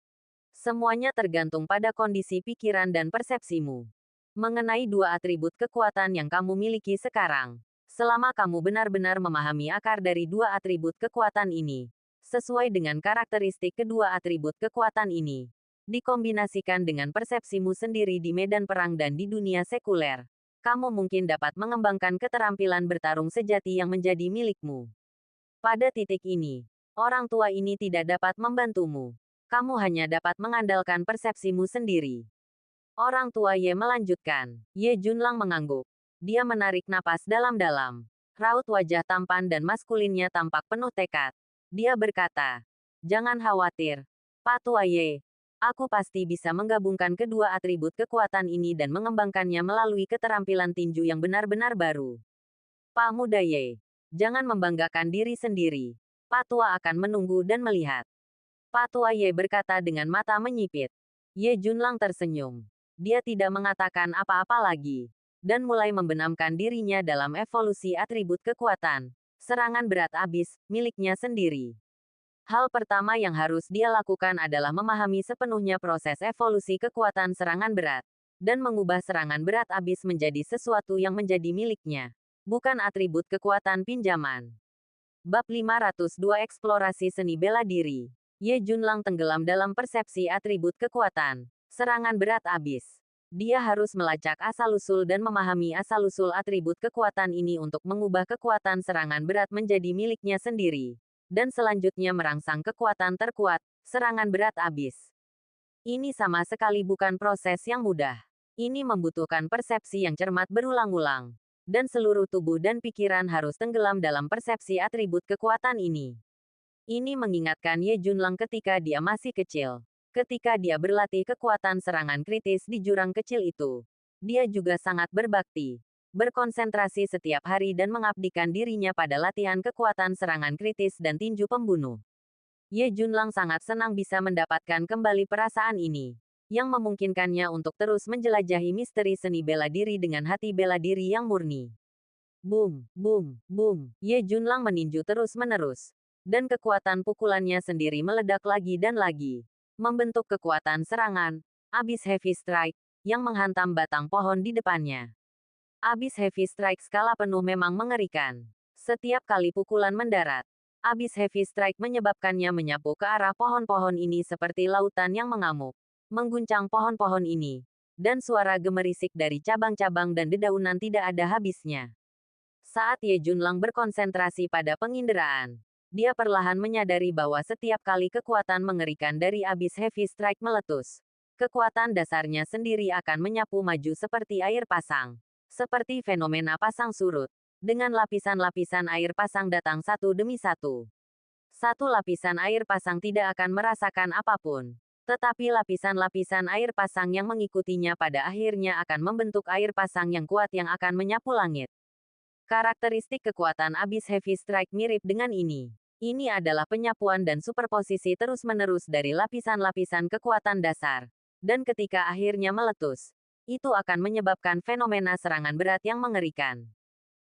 Semuanya tergantung pada kondisi pikiran dan persepsimu. Mengenai dua atribut kekuatan yang kamu miliki sekarang, selama kamu benar-benar memahami akar dari dua atribut kekuatan ini, sesuai dengan karakteristik kedua atribut kekuatan ini, dikombinasikan dengan persepsimu sendiri di medan perang dan di dunia sekuler, kamu mungkin dapat mengembangkan keterampilan bertarung sejati yang menjadi milikmu. Pada titik ini, orang tua ini tidak dapat membantumu. Kamu hanya dapat mengandalkan persepsimu sendiri. Orang tua Ye melanjutkan. Ye Junlang mengangguk. Dia menarik napas dalam-dalam. Raut wajah tampan dan maskulinnya tampak penuh tekad. Dia berkata, "Jangan khawatir, Pak Tua Ye. Aku pasti bisa menggabungkan kedua atribut kekuatan ini dan mengembangkannya melalui keterampilan tinju yang benar-benar baru. Pak Muda Ye, jangan membanggakan diri sendiri. Pak Tua akan menunggu dan melihat." Pak Tua Ye berkata dengan mata menyipit. Ye Junlang tersenyum. Dia tidak mengatakan apa-apa lagi, dan mulai membenamkan dirinya dalam evolusi atribut kekuatan, serangan berat abis, miliknya sendiri. Hal pertama yang harus dia lakukan adalah memahami sepenuhnya proses evolusi kekuatan serangan berat, dan mengubah serangan berat abis menjadi sesuatu yang menjadi miliknya, bukan atribut kekuatan pinjaman. Bab 502 Eksplorasi Seni Bela Diri. Ye Junlang tenggelam dalam persepsi atribut kekuatan, serangan berat abis. Dia harus melacak asal-usul dan memahami asal-usul atribut kekuatan ini untuk mengubah kekuatan serangan berat menjadi miliknya sendiri, dan selanjutnya merangsang kekuatan terkuat, serangan berat abis. Ini sama sekali bukan proses yang mudah. Ini membutuhkan persepsi yang cermat berulang-ulang, dan seluruh tubuh dan pikiran harus tenggelam dalam persepsi atribut kekuatan ini. Ini mengingatkan Ye Junlang ketika dia masih kecil. Ketika dia berlatih kekuatan serangan kritis di jurang kecil itu, dia juga sangat berbakti, berkonsentrasi setiap hari dan mengabdikan dirinya pada latihan kekuatan serangan kritis dan tinju pembunuh. Ye Junlang sangat senang bisa mendapatkan kembali perasaan ini, yang memungkinkannya untuk terus menjelajahi misteri seni bela diri dengan hati bela diri yang murni. Boom, boom, boom. Ye Junlang meninju terus-menerus, dan kekuatan pukulannya sendiri meledak lagi dan lagi, membentuk kekuatan serangan, abis heavy strike, yang menghantam batang pohon di depannya. Abis heavy strike skala penuh memang mengerikan. Setiap kali pukulan mendarat, abis heavy strike menyebabkannya menyapu ke arah pohon-pohon ini seperti lautan yang mengamuk, mengguncang pohon-pohon ini, dan suara gemerisik dari cabang-cabang dan dedaunan tidak ada habisnya. Saat Ye Junlang berkonsentrasi pada penginderaan, dia perlahan menyadari bahwa setiap kali kekuatan mengerikan dari abis heavy strike meletus, kekuatan dasarnya sendiri akan menyapu maju seperti air pasang. Seperti fenomena pasang surut, dengan lapisan-lapisan air pasang datang satu demi satu. Satu lapisan air pasang tidak akan merasakan apapun, tetapi lapisan-lapisan air pasang yang mengikutinya pada akhirnya akan membentuk air pasang yang kuat yang akan menyapu langit. Karakteristik kekuatan abis heavy strike mirip dengan ini. Ini adalah penyapuan dan superposisi terus-menerus dari lapisan-lapisan kekuatan dasar. Dan ketika akhirnya meletus, itu akan menyebabkan fenomena serangan berat yang mengerikan.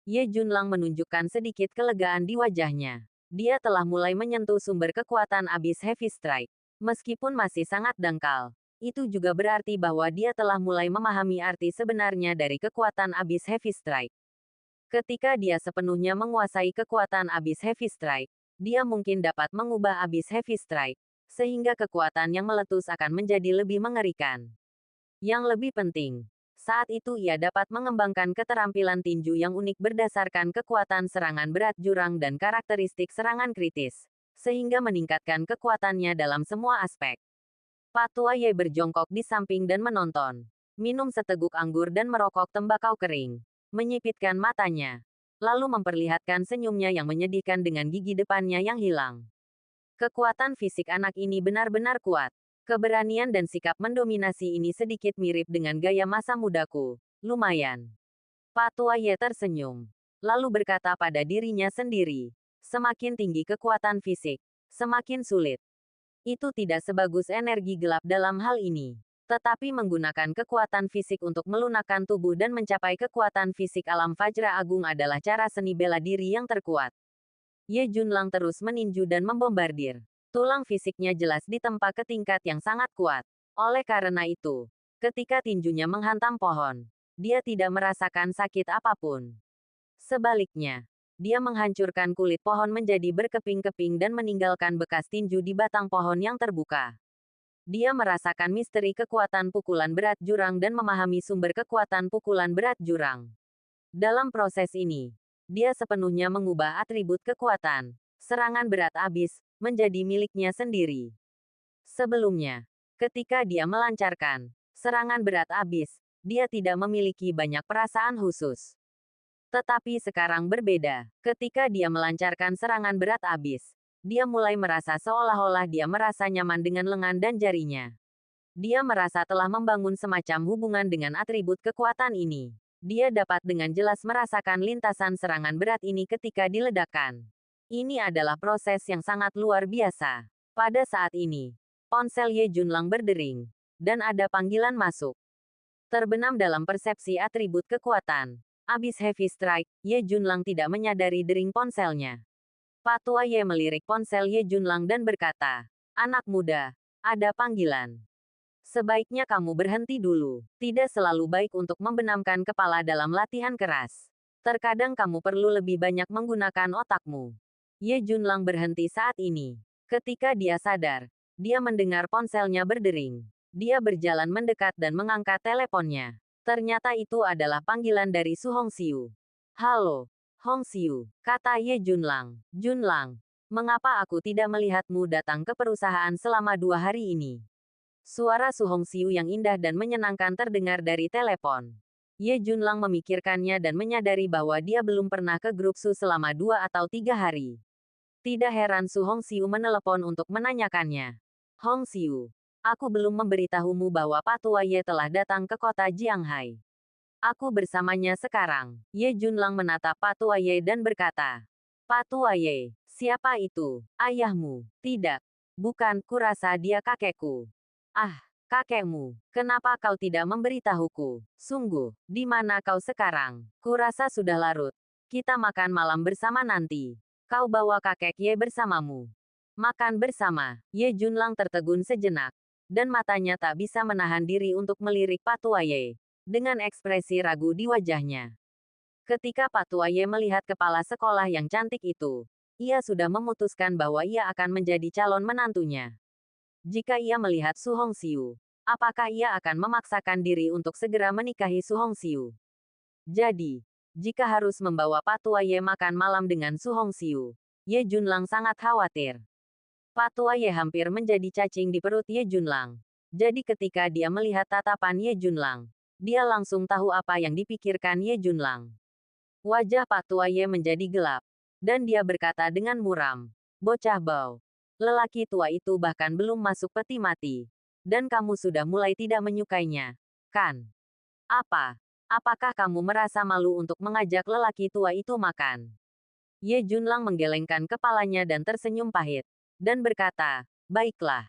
Ye Junlang menunjukkan sedikit kelegaan di wajahnya. Dia telah mulai menyentuh sumber kekuatan abis Heavy Strike. Meskipun masih sangat dangkal, itu juga berarti bahwa dia telah mulai memahami arti sebenarnya dari kekuatan abis Heavy Strike. Ketika dia sepenuhnya menguasai kekuatan abis Heavy Strike, dia mungkin dapat mengubah abis Heavy Strike, sehingga kekuatan yang meletus akan menjadi lebih mengerikan. Yang lebih penting, saat itu ia dapat mengembangkan keterampilan tinju yang unik berdasarkan kekuatan serangan berat jurang dan karakteristik serangan kritis, sehingga meningkatkan kekuatannya dalam semua aspek. Patua Ye berjongkok di samping dan menonton, minum seteguk anggur dan merokok tembakau kering, menyipitkan matanya, lalu memperlihatkan senyumnya yang menyedihkan dengan gigi depannya yang hilang. Kekuatan fisik anak ini benar-benar kuat. Keberanian dan sikap mendominasi ini sedikit mirip dengan gaya masa mudaku. Lumayan. Patua Ye tersenyum, lalu berkata pada dirinya sendiri, semakin tinggi kekuatan fisik, semakin sulit. Itu tidak sebagus energi gelap dalam hal ini. Tetapi menggunakan kekuatan fisik untuk melunakkan tubuh dan mencapai kekuatan fisik alam Fajra Agung adalah cara seni bela diri yang terkuat. Ye Junlang terus meninju dan membombardir. Tulang fisiknya jelas ditempa ke tingkat yang sangat kuat. Oleh karena itu, ketika tinjunya menghantam pohon, dia tidak merasakan sakit apapun. Sebaliknya, dia menghancurkan kulit pohon menjadi berkeping-keping dan meninggalkan bekas tinju di batang pohon yang terbuka. Dia merasakan misteri kekuatan pukulan berat jurang dan memahami sumber kekuatan pukulan berat jurang. Dalam proses ini, dia sepenuhnya mengubah atribut kekuatan, serangan berat abis, menjadi miliknya sendiri. Sebelumnya, ketika dia melancarkan serangan berat abis, dia tidak memiliki banyak perasaan khusus. Tetapi sekarang berbeda, ketika dia melancarkan serangan berat abis, dia mulai merasa seolah-olah dia merasa nyaman dengan lengan dan jarinya. Dia merasa telah membangun semacam hubungan dengan atribut kekuatan ini. Dia dapat dengan jelas merasakan lintasan serangan berat ini ketika diledakkan. Ini adalah proses yang sangat luar biasa. Pada saat ini, ponsel Ye Junlang berdering, dan ada panggilan masuk. Terbenam dalam persepsi atribut kekuatan, abis Heavy Strike, Ye Junlang tidak menyadari dering ponselnya. Patua Ye melirik ponsel Ye Junlang dan berkata, anak muda, ada panggilan. Sebaiknya kamu berhenti dulu. Tidak selalu baik untuk membenamkan kepala dalam latihan keras. Terkadang kamu perlu lebih banyak menggunakan otakmu. Ye Junlang berhenti saat ini. Ketika dia sadar, dia mendengar ponselnya berdering. Dia berjalan mendekat dan mengangkat teleponnya. Ternyata itu adalah panggilan dari Su Hongxiu. Halo, Hongxiu, kata Ye Junlang. Junlang, mengapa aku tidak melihatmu datang ke perusahaan selama 2 hari ini? Suara Su Hongxiu yang indah dan menyenangkan terdengar dari telepon. Ye Junlang memikirkannya dan menyadari bahwa dia belum pernah ke grup Su selama 2 atau 3 hari. Tidak heran Su Hongxiu menelepon untuk menanyakannya. Hongxiu, aku belum memberitahumu bahwa Patua Ye telah datang ke kota Jianghai. Aku bersamanya sekarang. Ye Junlang menatap Patua Ye dan berkata, Patua Ye, siapa itu? Ayahmu? Tidak. Bukan, kurasa dia kakekku. Ah, kakekmu. Kenapa kau tidak memberitahuku? Sungguh, di mana kau sekarang? Kurasa sudah larut. Kita makan malam bersama nanti. Kau bawa kakek Ye bersamamu. Makan bersama. Ye Junlang tertegun sejenak, dan matanya tak bisa menahan diri untuk melirik Patua Ye dengan ekspresi ragu di wajahnya. Ketika Patua Ye melihat kepala sekolah yang cantik itu, ia sudah memutuskan bahwa ia akan menjadi calon menantunya. Jika ia melihat Su Hongxiu, apakah ia akan memaksakan diri untuk segera menikahi Su Hongxiu? Jadi, jika harus membawa Patua Ye makan malam dengan Su Hongxiu, Ye Junlang sangat khawatir. Patua Ye hampir menjadi cacing di perut Ye Junlang. Jadi ketika dia melihat tatapan Ye Junlang, dia langsung tahu apa yang dipikirkan Ye Junlang. Wajah Patua Ye menjadi gelap, dan dia berkata dengan muram, bocah bau. Lelaki tua itu bahkan belum masuk peti mati. Dan kamu sudah mulai tidak menyukainya, kan? Apa? Apakah kamu merasa malu untuk mengajak lelaki tua itu makan? Ye Junlang menggelengkan kepalanya dan tersenyum pahit. Dan berkata, baiklah.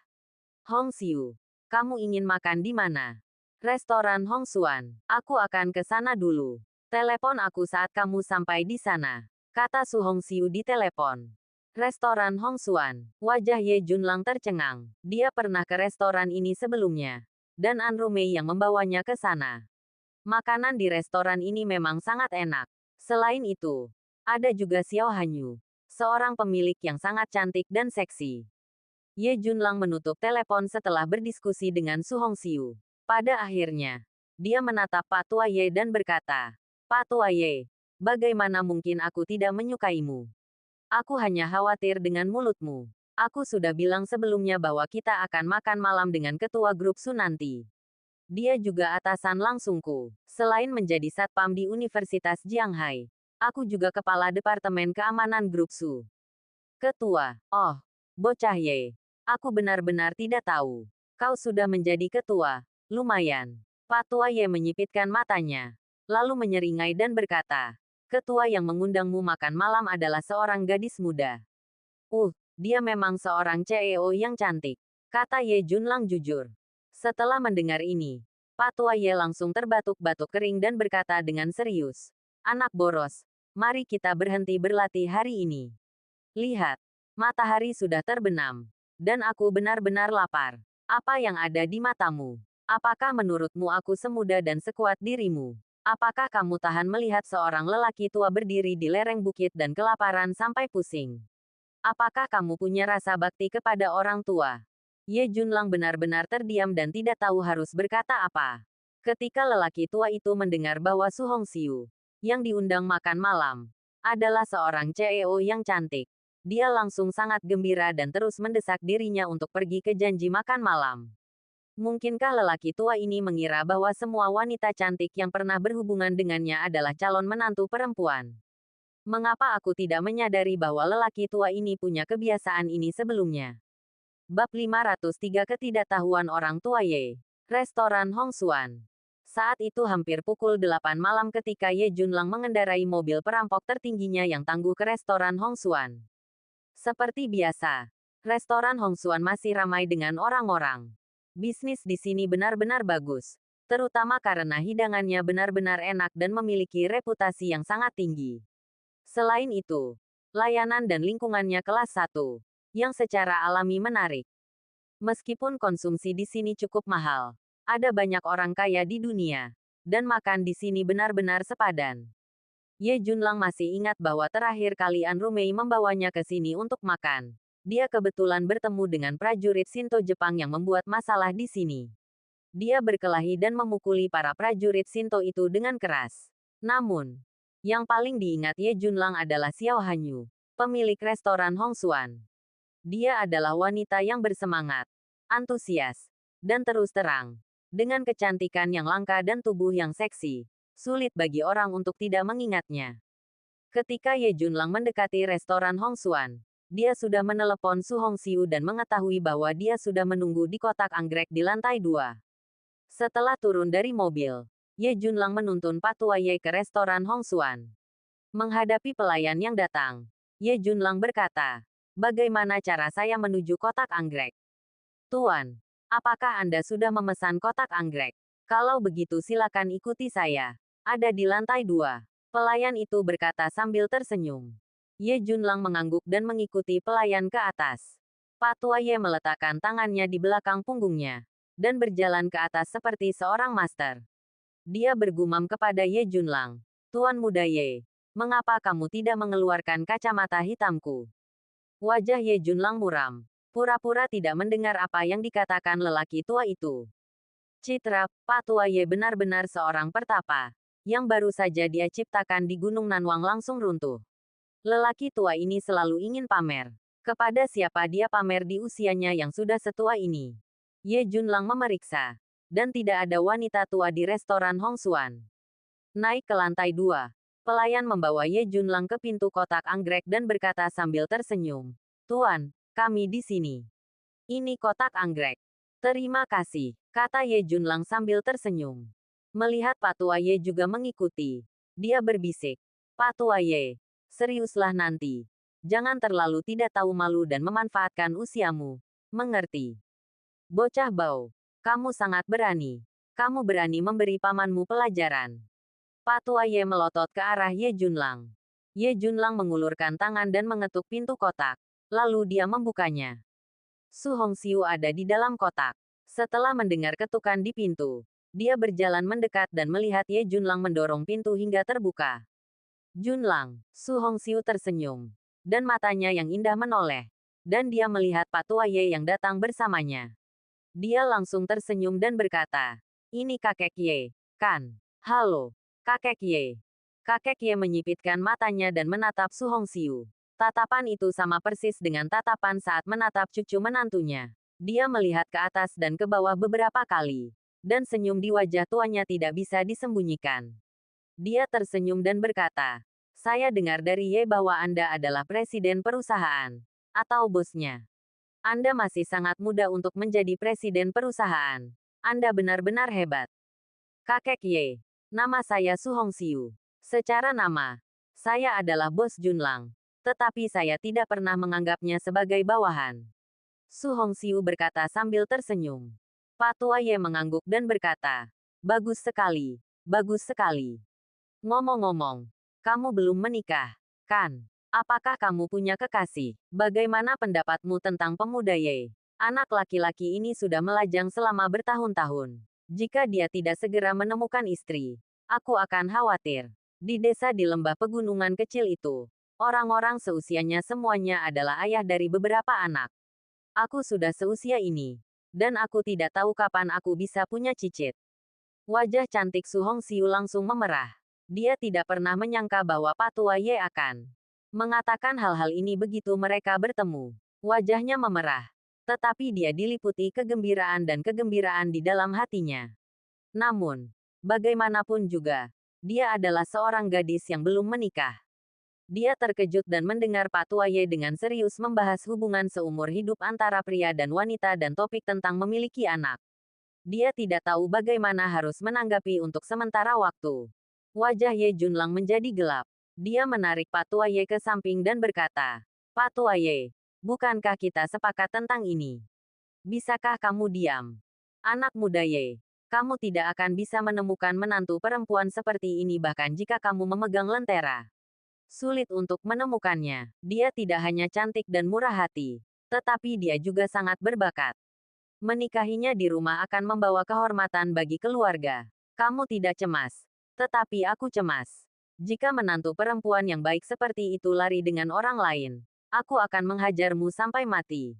Hong Xiu, kamu ingin makan di mana? Restoran Hong Xuan. Aku akan ke sana dulu. Telepon aku saat kamu sampai di sana. Kata Su Hong Xiu di telepon. Restoran Hong Xuan. Wajah Ye Junlang tercengang. Dia pernah ke restoran ini sebelumnya. Dan An Rumei yang membawanya ke sana. Makanan di restoran ini memang sangat enak. Selain itu, ada juga Xiao Hanyu. Seorang pemilik yang sangat cantik dan seksi. Ye Junlang menutup telepon setelah berdiskusi dengan Su Hong Xiu. Pada akhirnya, dia menatap Pak Tua Ye dan berkata, Pak Tua Ye, bagaimana mungkin aku tidak menyukaimu? Aku hanya khawatir dengan mulutmu. Aku sudah bilang sebelumnya bahwa kita akan makan malam dengan ketua grup Su nanti. Dia juga atasan langsungku. Selain menjadi satpam di Universitas Jianghai, aku juga kepala Departemen Keamanan Grup Su. Ketua, oh, bocah Ye. Aku benar-benar tidak tahu. Kau sudah menjadi ketua. Lumayan. Pak Tua Ye menyipitkan matanya. Lalu menyeringai dan berkata, ketua yang mengundangmu makan malam adalah seorang gadis muda. Dia memang seorang CEO yang cantik. Kata Ye Junlang jujur. Setelah mendengar ini, Pak Tua Ye langsung terbatuk-batuk kering dan berkata dengan serius. Anak boros, mari kita berhenti berlatih hari ini. Lihat, matahari sudah terbenam. Dan aku benar-benar lapar. Apa yang ada di matamu? Apakah menurutmu aku semuda dan sekuat dirimu? Apakah kamu tahan melihat seorang lelaki tua berdiri di lereng bukit dan kelaparan sampai pusing? Apakah kamu punya rasa bakti kepada orang tua? Ye Junlang benar-benar terdiam dan tidak tahu harus berkata apa. Ketika lelaki tua itu mendengar bahwa Su Hong Xiu, yang diundang makan malam, adalah seorang CEO yang cantik, dia langsung sangat gembira dan terus mendesak dirinya untuk pergi ke janji makan malam. Mungkinkah lelaki tua ini mengira bahwa semua wanita cantik yang pernah berhubungan dengannya adalah calon menantu perempuan? Mengapa aku tidak menyadari bahwa lelaki tua ini punya kebiasaan ini sebelumnya? Bab 503 Ketidaktahuan Orang Tua Ye. Restoran Hong Xuan. Saat itu hampir pukul 8 malam ketika Ye Junlang mengendarai mobil perampok tertingginya yang tangguh ke restoran Hong Xuan. Seperti biasa, restoran Hong Xuan masih ramai dengan orang-orang. Bisnis di sini benar-benar bagus, terutama karena hidangannya benar-benar enak dan memiliki reputasi yang sangat tinggi. Selain itu, layanan dan lingkungannya kelas 1, yang secara alami menarik. Meskipun konsumsi di sini cukup mahal, ada banyak orang kaya di dunia, dan makan di sini benar-benar sepadan. Ye Junlang masih ingat bahwa terakhir kali An Rumei membawanya ke sini untuk makan. Dia kebetulan bertemu dengan prajurit Shinto Jepang yang membuat masalah di sini. Dia berkelahi dan memukuli para prajurit Shinto itu dengan keras. Namun, yang paling diingat Ye Junlang adalah Xiao Hanyu, pemilik restoran Hong Xuan. Dia adalah wanita yang bersemangat, antusias, dan terus terang. Dengan kecantikan yang langka dan tubuh yang seksi, sulit bagi orang untuk tidak mengingatnya. Ketika Ye Junlang mendekati restoran Hong Xuan, dia sudah menelepon Su Hong Xiu dan mengetahui bahwa dia sudah menunggu di kotak anggrek di lantai 2. Setelah turun dari mobil, Ye Junlang menuntun Pak Tua Ye ke restoran Hong Xuan. Menghadapi pelayan yang datang, Ye Junlang berkata, bagaimana cara saya menuju kotak anggrek? Tuan, apakah Anda sudah memesan kotak anggrek? Kalau begitu silakan ikuti saya. Ada di lantai 2. Pelayan itu berkata sambil tersenyum. Ye Junlang mengangguk dan mengikuti pelayan ke atas. Pak Tua Ye meletakkan tangannya di belakang punggungnya, dan berjalan ke atas seperti seorang master. Dia bergumam kepada Ye Junlang. Tuan muda Ye, mengapa kamu tidak mengeluarkan kacamata hitamku? Wajah Ye Junlang muram. Pura-pura tidak mendengar apa yang dikatakan lelaki tua itu. Citra, Pak Tua Ye benar-benar seorang pertapa, yang baru saja dia ciptakan di Gunung Nanwang langsung runtuh. Lelaki tua ini selalu ingin pamer. Kepada siapa dia pamer di usianya yang sudah setua ini? Ye Junlang memeriksa. Dan tidak ada wanita tua di restoran Hong Xuan. Naik ke lantai 2. Pelayan membawa Ye Junlang ke pintu kotak anggrek dan berkata sambil tersenyum. Tuan, kami di sini. Ini kotak anggrek. Terima kasih, kata Ye Junlang sambil tersenyum. Melihat Pak Tua Ye juga mengikuti, dia berbisik. Pak Tua Ye, Seriuslah nanti. Jangan terlalu tidak tahu malu dan memanfaatkan usiamu. Mengerti? Bocah bau. Kamu sangat berani. Kamu berani memberi pamanmu pelajaran. Patua Ye melotot ke arah Ye Junlang. Ye Junlang mengulurkan tangan dan mengetuk pintu kotak. Lalu dia membukanya. Su Hongxiu ada di dalam kotak. Setelah mendengar ketukan di pintu, dia berjalan mendekat dan melihat Ye Junlang mendorong pintu hingga terbuka. Junlang, Su Hongxiu tersenyum. Dan matanya yang indah menoleh. Dan dia melihat Patua Ye yang datang bersamanya. Dia langsung tersenyum dan berkata, "Ini kakek Ye, kan? Halo, kakek Ye." Kakek Ye menyipitkan matanya dan menatap Su Hongxiu. Tatapan itu sama persis dengan tatapan saat menatap cucu menantunya. Dia melihat ke atas dan ke bawah beberapa kali. Dan senyum di wajah tuanya tidak bisa disembunyikan. Dia tersenyum dan berkata, "Saya dengar dari Ye bahwa Anda adalah presiden perusahaan. Atau bosnya. Anda masih sangat muda untuk menjadi presiden perusahaan. Anda benar-benar hebat." Kakek Ye. Nama saya Su Hongxiu. Secara nama, saya adalah bos Junlang. Tetapi saya tidak pernah menganggapnya sebagai bawahan. Su Hongxiu berkata sambil tersenyum. Patua Ye mengangguk dan berkata, "Bagus sekali. Bagus sekali. Ngomong-ngomong, kamu belum menikah, kan? Apakah kamu punya kekasih? Bagaimana pendapatmu tentang pemuda Ye? Anak laki-laki ini sudah melajang selama bertahun-tahun. Jika dia tidak segera menemukan istri, aku akan khawatir." Di desa di lembah pegunungan kecil itu, orang-orang seusianya semuanya adalah ayah dari beberapa anak. Aku sudah seusia ini. Dan aku tidak tahu kapan aku bisa punya cicit. Wajah cantik Su Hongxiu langsung memerah. Dia tidak pernah menyangka bahwa Patua Ye akan mengatakan hal-hal ini begitu mereka bertemu. Wajahnya memerah. Tetapi dia diliputi kegembiraan dan kegembiraan di dalam hatinya. Namun, bagaimanapun juga, dia adalah seorang gadis yang belum menikah. Dia terkejut dan mendengar Patua Ye dengan serius membahas hubungan seumur hidup antara pria dan wanita dan topik tentang memiliki anak. Dia tidak tahu bagaimana harus menanggapi untuk sementara waktu. Wajah Ye Junlang menjadi gelap. Dia menarik Patua Ye ke samping dan berkata, "Patua Ye, bukankah kita sepakat tentang ini? Bisakah kamu diam? Anak muda Ye, kamu tidak akan bisa menemukan menantu perempuan seperti ini bahkan jika kamu memegang lentera. Sulit untuk menemukannya. Dia tidak hanya cantik dan murah hati, tetapi dia juga sangat berbakat. Menikahinya di rumah akan membawa kehormatan bagi keluarga. Kamu tidak cemas, tetapi aku cemas. Jika menantu perempuan yang baik seperti itu lari dengan orang lain, aku akan menghajarmu sampai mati."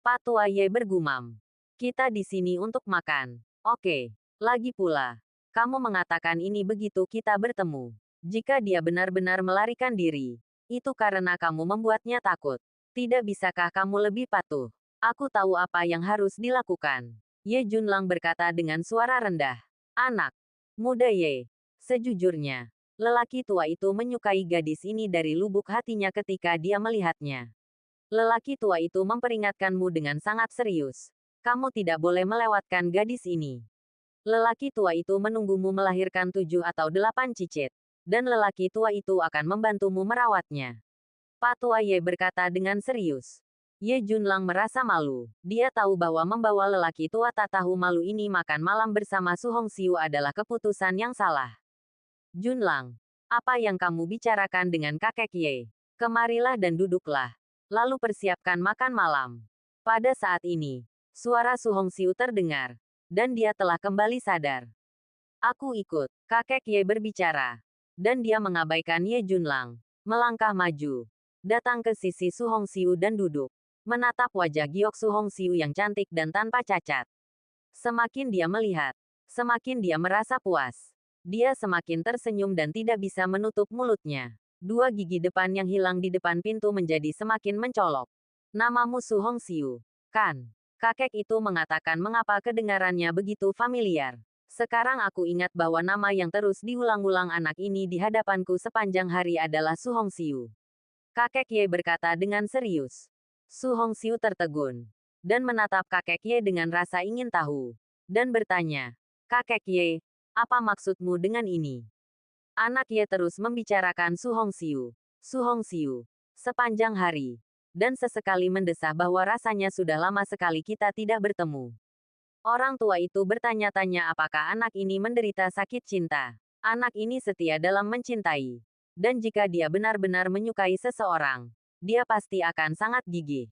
Patua Ye bergumam. "Kita di sini untuk makan. Oke. Lagi pula, kamu mengatakan ini begitu kita bertemu. Jika dia benar-benar melarikan diri, itu karena kamu membuatnya takut. Tidak bisakah kamu lebih patuh? Aku tahu apa yang harus dilakukan." Ye Junlang berkata dengan suara rendah. "Anak muda Ye, sejujurnya, lelaki tua itu menyukai gadis ini dari lubuk hatinya ketika dia melihatnya. Lelaki tua itu memperingatkanmu dengan sangat serius. Kamu tidak boleh melewatkan gadis ini. Lelaki tua itu menunggumu melahirkan 7 atau 8 cicit. Dan lelaki tua itu akan membantumu merawatnya." Patua Ye berkata dengan serius. Ye Junlang merasa malu. Dia tahu bahwa membawa lelaki tua tak tahu malu ini makan malam bersama Su Hongxiu adalah keputusan yang salah. "Junlang, apa yang kamu bicarakan dengan kakek Ye? Kemarilah dan duduklah. Lalu persiapkan makan malam." Pada saat ini, suara Su Hongxiu terdengar. Dan dia telah kembali sadar. "Aku ikut," kakek Ye berbicara. Dan dia mengabaikan Ye Junlang. Melangkah maju. Datang ke sisi Su Hongxiu dan duduk. Menatap wajah giok Su Hongxiu yang cantik dan tanpa cacat. Semakin dia melihat, semakin dia merasa puas. Dia semakin tersenyum dan tidak bisa menutup mulutnya. Dua gigi depan yang hilang di depan pintu menjadi semakin mencolok. "Namamu Su Hongxiu, kan?" Kakek itu mengatakan mengapa kedengarannya begitu familiar. "Sekarang aku ingat bahwa nama yang terus diulang-ulang anak ini di hadapanku sepanjang hari adalah Su Hongxiu." Kakek Ye berkata dengan serius. Su Hongxiu tertegun. Dan menatap kakek Ye dengan rasa ingin tahu. Dan bertanya, "Kakek Ye, apa maksudmu dengan ini?" Anak Ye terus membicarakan Su Hongxiu. Su Hongxiu. Sepanjang hari. Dan sesekali mendesah bahwa rasanya sudah lama sekali kita tidak bertemu. Orang tua itu bertanya-tanya apakah anak ini menderita sakit cinta. Anak ini setia dalam mencintai. Dan jika dia benar-benar menyukai seseorang, dia pasti akan sangat gigih.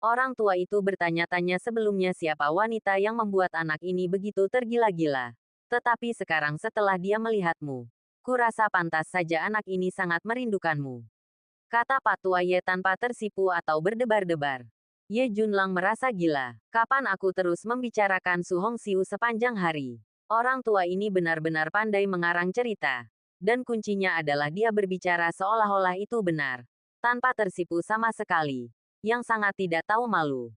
Orang tua itu bertanya-tanya sebelumnya siapa wanita yang membuat anak ini begitu tergila-gila. Tetapi sekarang setelah dia melihatmu, kurasa pantas saja anak ini sangat merindukanmu. Kata Pak Tua Ye tanpa tersipu atau berdebar-debar. Ye Junlang merasa gila. Kapan aku terus membicarakan Su Hongxiu sepanjang hari? Orang tua ini benar-benar pandai mengarang cerita. Dan kuncinya adalah dia berbicara seolah-olah itu benar. Tanpa tersipu sama sekali. Yang sangat tidak tahu malu.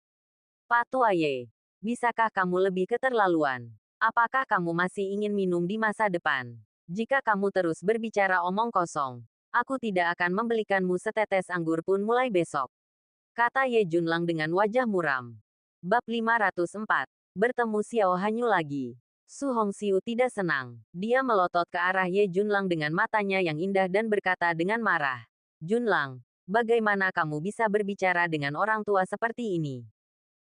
Pak Tua Ye, bisakah kamu lebih keterlaluan? Apakah kamu masih ingin minum di masa depan? Jika kamu terus berbicara omong kosong, aku tidak akan membelikanmu setetes anggur pun mulai besok. Kata Ye Junlang dengan wajah muram. Bab 504. Bertemu Xiao Hanyu lagi. Su Hongxiu tidak senang. Dia melotot ke arah Ye Junlang dengan matanya yang indah dan berkata dengan marah. Junlang, bagaimana kamu bisa berbicara dengan orang tua seperti ini?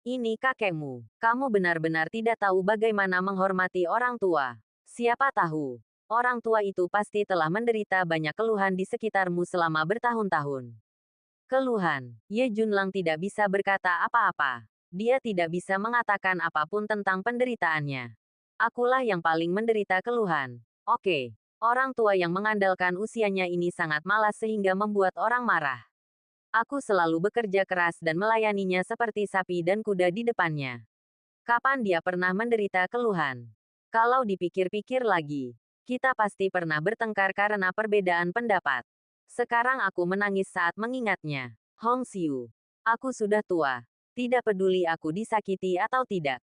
Ini kakekmu. Kamu benar-benar tidak tahu bagaimana menghormati orang tua. Siapa tahu, orang tua itu pasti telah menderita banyak keluhan di sekitarmu selama bertahun-tahun. Keluhan. Ye Junlang tidak bisa berkata apa-apa. Dia tidak bisa mengatakan apapun tentang penderitaannya. Akulah yang paling menderita keluhan. Oke. Orang tua yang mengandalkan usianya ini sangat malas sehingga membuat orang marah. Aku selalu bekerja keras dan melayaninya seperti sapi dan kuda di depannya. Kapan dia pernah menderita keluhan? Kalau dipikir-pikir lagi, kita pasti pernah bertengkar karena perbedaan pendapat. Sekarang aku menangis saat mengingatnya. Hongxiu, aku sudah tua. Tidak peduli aku disakiti atau tidak.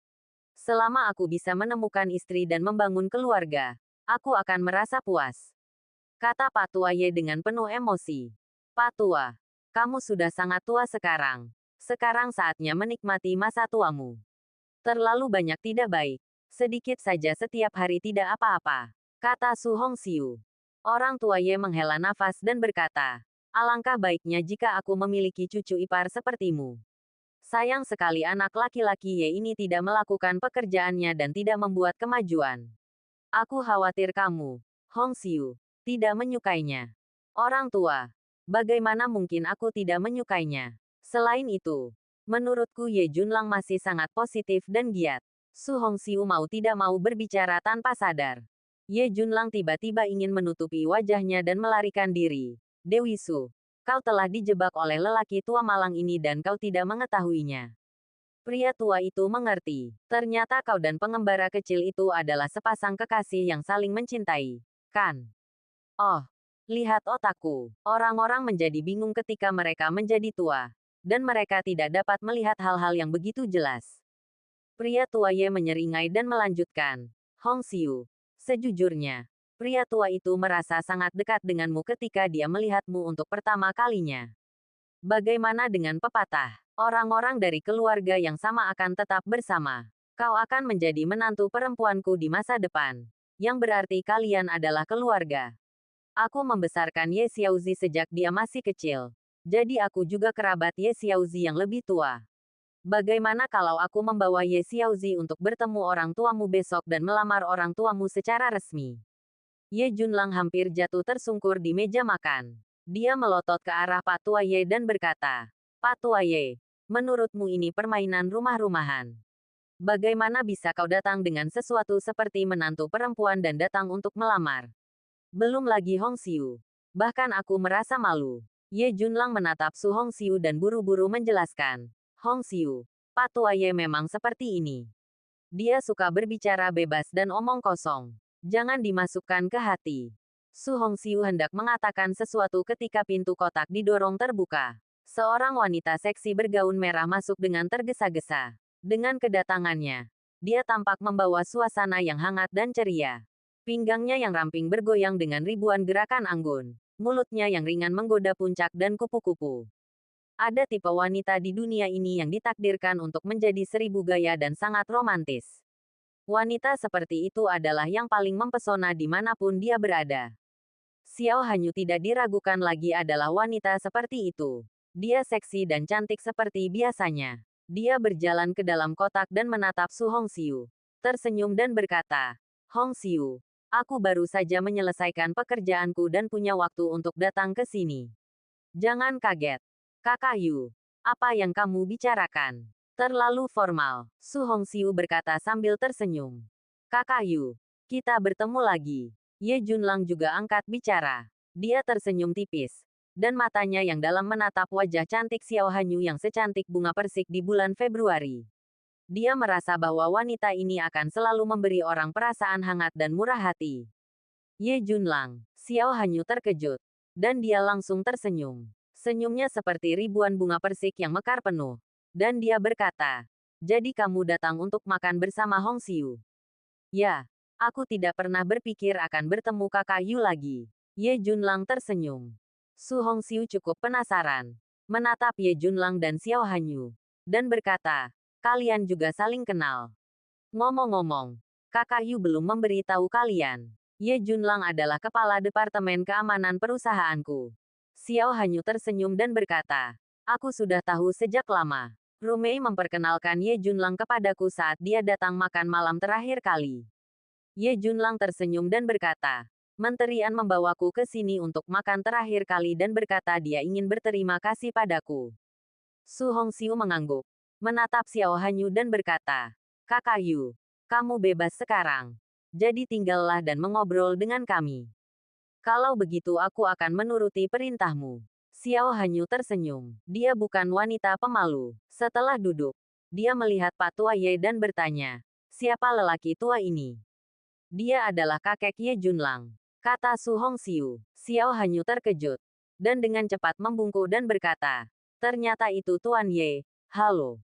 Selama aku bisa menemukan istri dan membangun keluarga, aku akan merasa puas. Kata Pak Tua Ye dengan penuh emosi. Pak Tua, kamu sudah sangat tua sekarang. Sekarang saatnya menikmati masa tuamu. Terlalu banyak tidak baik. Sedikit saja setiap hari tidak apa-apa. Kata Su Hongxiu. Orang tua Ye menghela nafas dan berkata, alangkah baiknya jika aku memiliki cucu ipar sepertimu. Sayang sekali anak laki-laki Ye ini tidak melakukan pekerjaannya dan tidak membuat kemajuan. Aku khawatir kamu, Hongxiu, tidak menyukainya. Orang tua, bagaimana mungkin aku tidak menyukainya? Selain itu, menurutku Ye Junlang masih sangat positif dan giat. Su Hongxiu mau tidak mau berbicara tanpa sadar. Ye Junlang tiba-tiba ingin menutupi wajahnya dan melarikan diri. Dewi Su, kau telah dijebak oleh lelaki tua malang ini dan kau tidak mengetahuinya. Pria tua itu mengerti. Ternyata kau dan pengembara kecil itu adalah sepasang kekasih yang saling mencintai. Kan? Oh, lihat otakku. Orang-orang menjadi bingung ketika mereka menjadi tua. Dan mereka tidak dapat melihat hal-hal yang begitu jelas. Pria tua Ye menyeringai dan melanjutkan. Hongxiu, sejujurnya, pria tua itu merasa sangat dekat denganmu ketika dia melihatmu untuk pertama kalinya. Bagaimana dengan pepatah? Orang-orang dari keluarga yang sama akan tetap bersama. Kau akan menjadi menantu perempuanku di masa depan. Yang berarti kalian adalah keluarga. Aku membesarkan Ye Xiaozi sejak dia masih kecil. Jadi aku juga kerabat Ye Xiaozi yang lebih tua. Bagaimana kalau aku membawa Ye Xiaozi untuk bertemu orang tuamu besok dan melamar orang tuamu secara resmi? Ye Junlang hampir jatuh tersungkur di meja makan. Dia melotot ke arah Pak Tua Ye dan berkata, Pak Tua Ye, menurutmu ini permainan rumah-rumahan. Bagaimana bisa kau datang dengan sesuatu seperti menantu perempuan dan datang untuk melamar? Belum lagi Hongxiu. Bahkan aku merasa malu. Ye Junlang menatap Su Hongxiu dan buru-buru menjelaskan. Hongxiu, Pak Tua Ye memang seperti ini. Dia suka berbicara bebas dan omong kosong. Jangan dimasukkan ke hati. Su Hongxiu hendak mengatakan sesuatu ketika pintu kotak didorong terbuka. Seorang wanita seksi bergaun merah masuk dengan tergesa-gesa. Dengan kedatangannya, dia tampak membawa suasana yang hangat dan ceria. Pinggangnya yang ramping bergoyang dengan ribuan gerakan anggun. Mulutnya yang ringan menggoda puncak dan kupu-kupu. Ada tipe wanita di dunia ini yang ditakdirkan untuk menjadi seribu gaya dan sangat romantis. Wanita seperti itu adalah yang paling mempesona dimanapun dia berada. Xiao Hanyu tidak diragukan lagi adalah wanita seperti itu. Dia seksi dan cantik seperti biasanya. Dia berjalan ke dalam kotak dan menatap Su Hongxiu. Tersenyum dan berkata, Hongxiu, aku baru saja menyelesaikan pekerjaanku dan punya waktu untuk datang ke sini. Jangan kaget. Kakak Yu, apa yang kamu bicarakan? Terlalu formal, Su Hongxiu berkata sambil tersenyum. Kakak Yu, kita bertemu lagi. Ye Junlang juga angkat bicara. Dia tersenyum tipis, dan matanya yang dalam menatap wajah cantik Xiao Hanyu yang secantik bunga persik di bulan Februari. Dia merasa bahwa wanita ini akan selalu memberi orang perasaan hangat dan murah hati. Ye Junlang, Xiao Hanyu terkejut, dan dia langsung tersenyum. Senyumnya seperti ribuan bunga persik yang mekar penuh. Dan dia berkata, jadi kamu datang untuk makan bersama Hongxiu. Ya. Aku tidak pernah berpikir akan bertemu kakak Yu lagi. Ye Junlang tersenyum. Su Hongxiu cukup penasaran. Menatap Ye Junlang dan Xiao Hanyu. Dan berkata, kalian juga saling kenal. Ngomong-ngomong, kakak Yu belum memberi tahu kalian. Ye Junlang adalah kepala Departemen Keamanan perusahaanku. Xiao Hanyu tersenyum dan berkata, aku sudah tahu sejak lama. Rumei memperkenalkan Ye Junlang kepadaku saat dia datang makan malam terakhir kali. Ye Junlang tersenyum dan berkata, Menteri An membawaku ke sini untuk makan terakhir kali dan berkata dia ingin berterima kasih padaku. Su Hongxiu mengangguk, menatap Xiao Hanyu dan berkata, Kakak Yu, kamu bebas sekarang. Jadi tinggallah dan mengobrol dengan kami. Kalau begitu aku akan menuruti perintahmu. Xiao Hanyu tersenyum. Dia bukan wanita pemalu. Setelah duduk, dia melihat Pak Tua Ye dan bertanya, siapa lelaki tua ini? Dia adalah kakek Ye Junlang, kata Su Hongxiu. Xiao Hanyu terkejut, dan dengan cepat membungkuk dan berkata, ternyata itu Tuan Ye. Halo.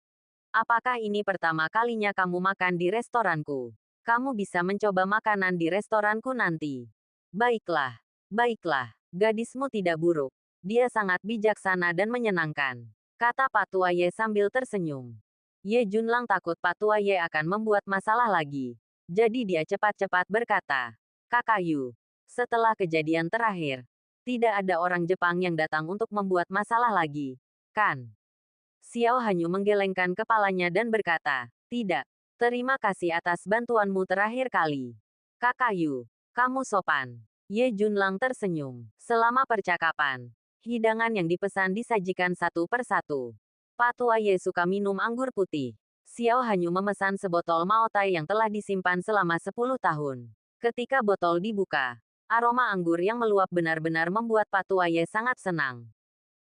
Apakah ini pertama kalinya kamu makan di restoranku? Kamu bisa mencoba makanan di restoranku nanti. Baiklah. Baiklah. Gadismu tidak buruk. Dia sangat bijaksana dan menyenangkan, kata Pak Tua Ye sambil tersenyum. Ye Junlang takut Pak Tua Ye akan membuat masalah lagi. Jadi dia cepat-cepat berkata, Kakak Yu, setelah kejadian terakhir, tidak ada orang Jepang yang datang untuk membuat masalah lagi, kan? Xiao Hanyu menggelengkan kepalanya dan berkata, tidak. Terima kasih atas bantuanmu terakhir kali. Kakak Yu, kamu sopan. Ye Junlang tersenyum. Selama percakapan, hidangan yang dipesan disajikan satu persatu. Pak Tua Ye suka minum anggur putih. Xiao Hanyu memesan sebotol Maotai yang telah disimpan selama 10 tahun. Ketika botol dibuka, aroma anggur yang meluap benar-benar membuat Pak Tua Ye sangat senang.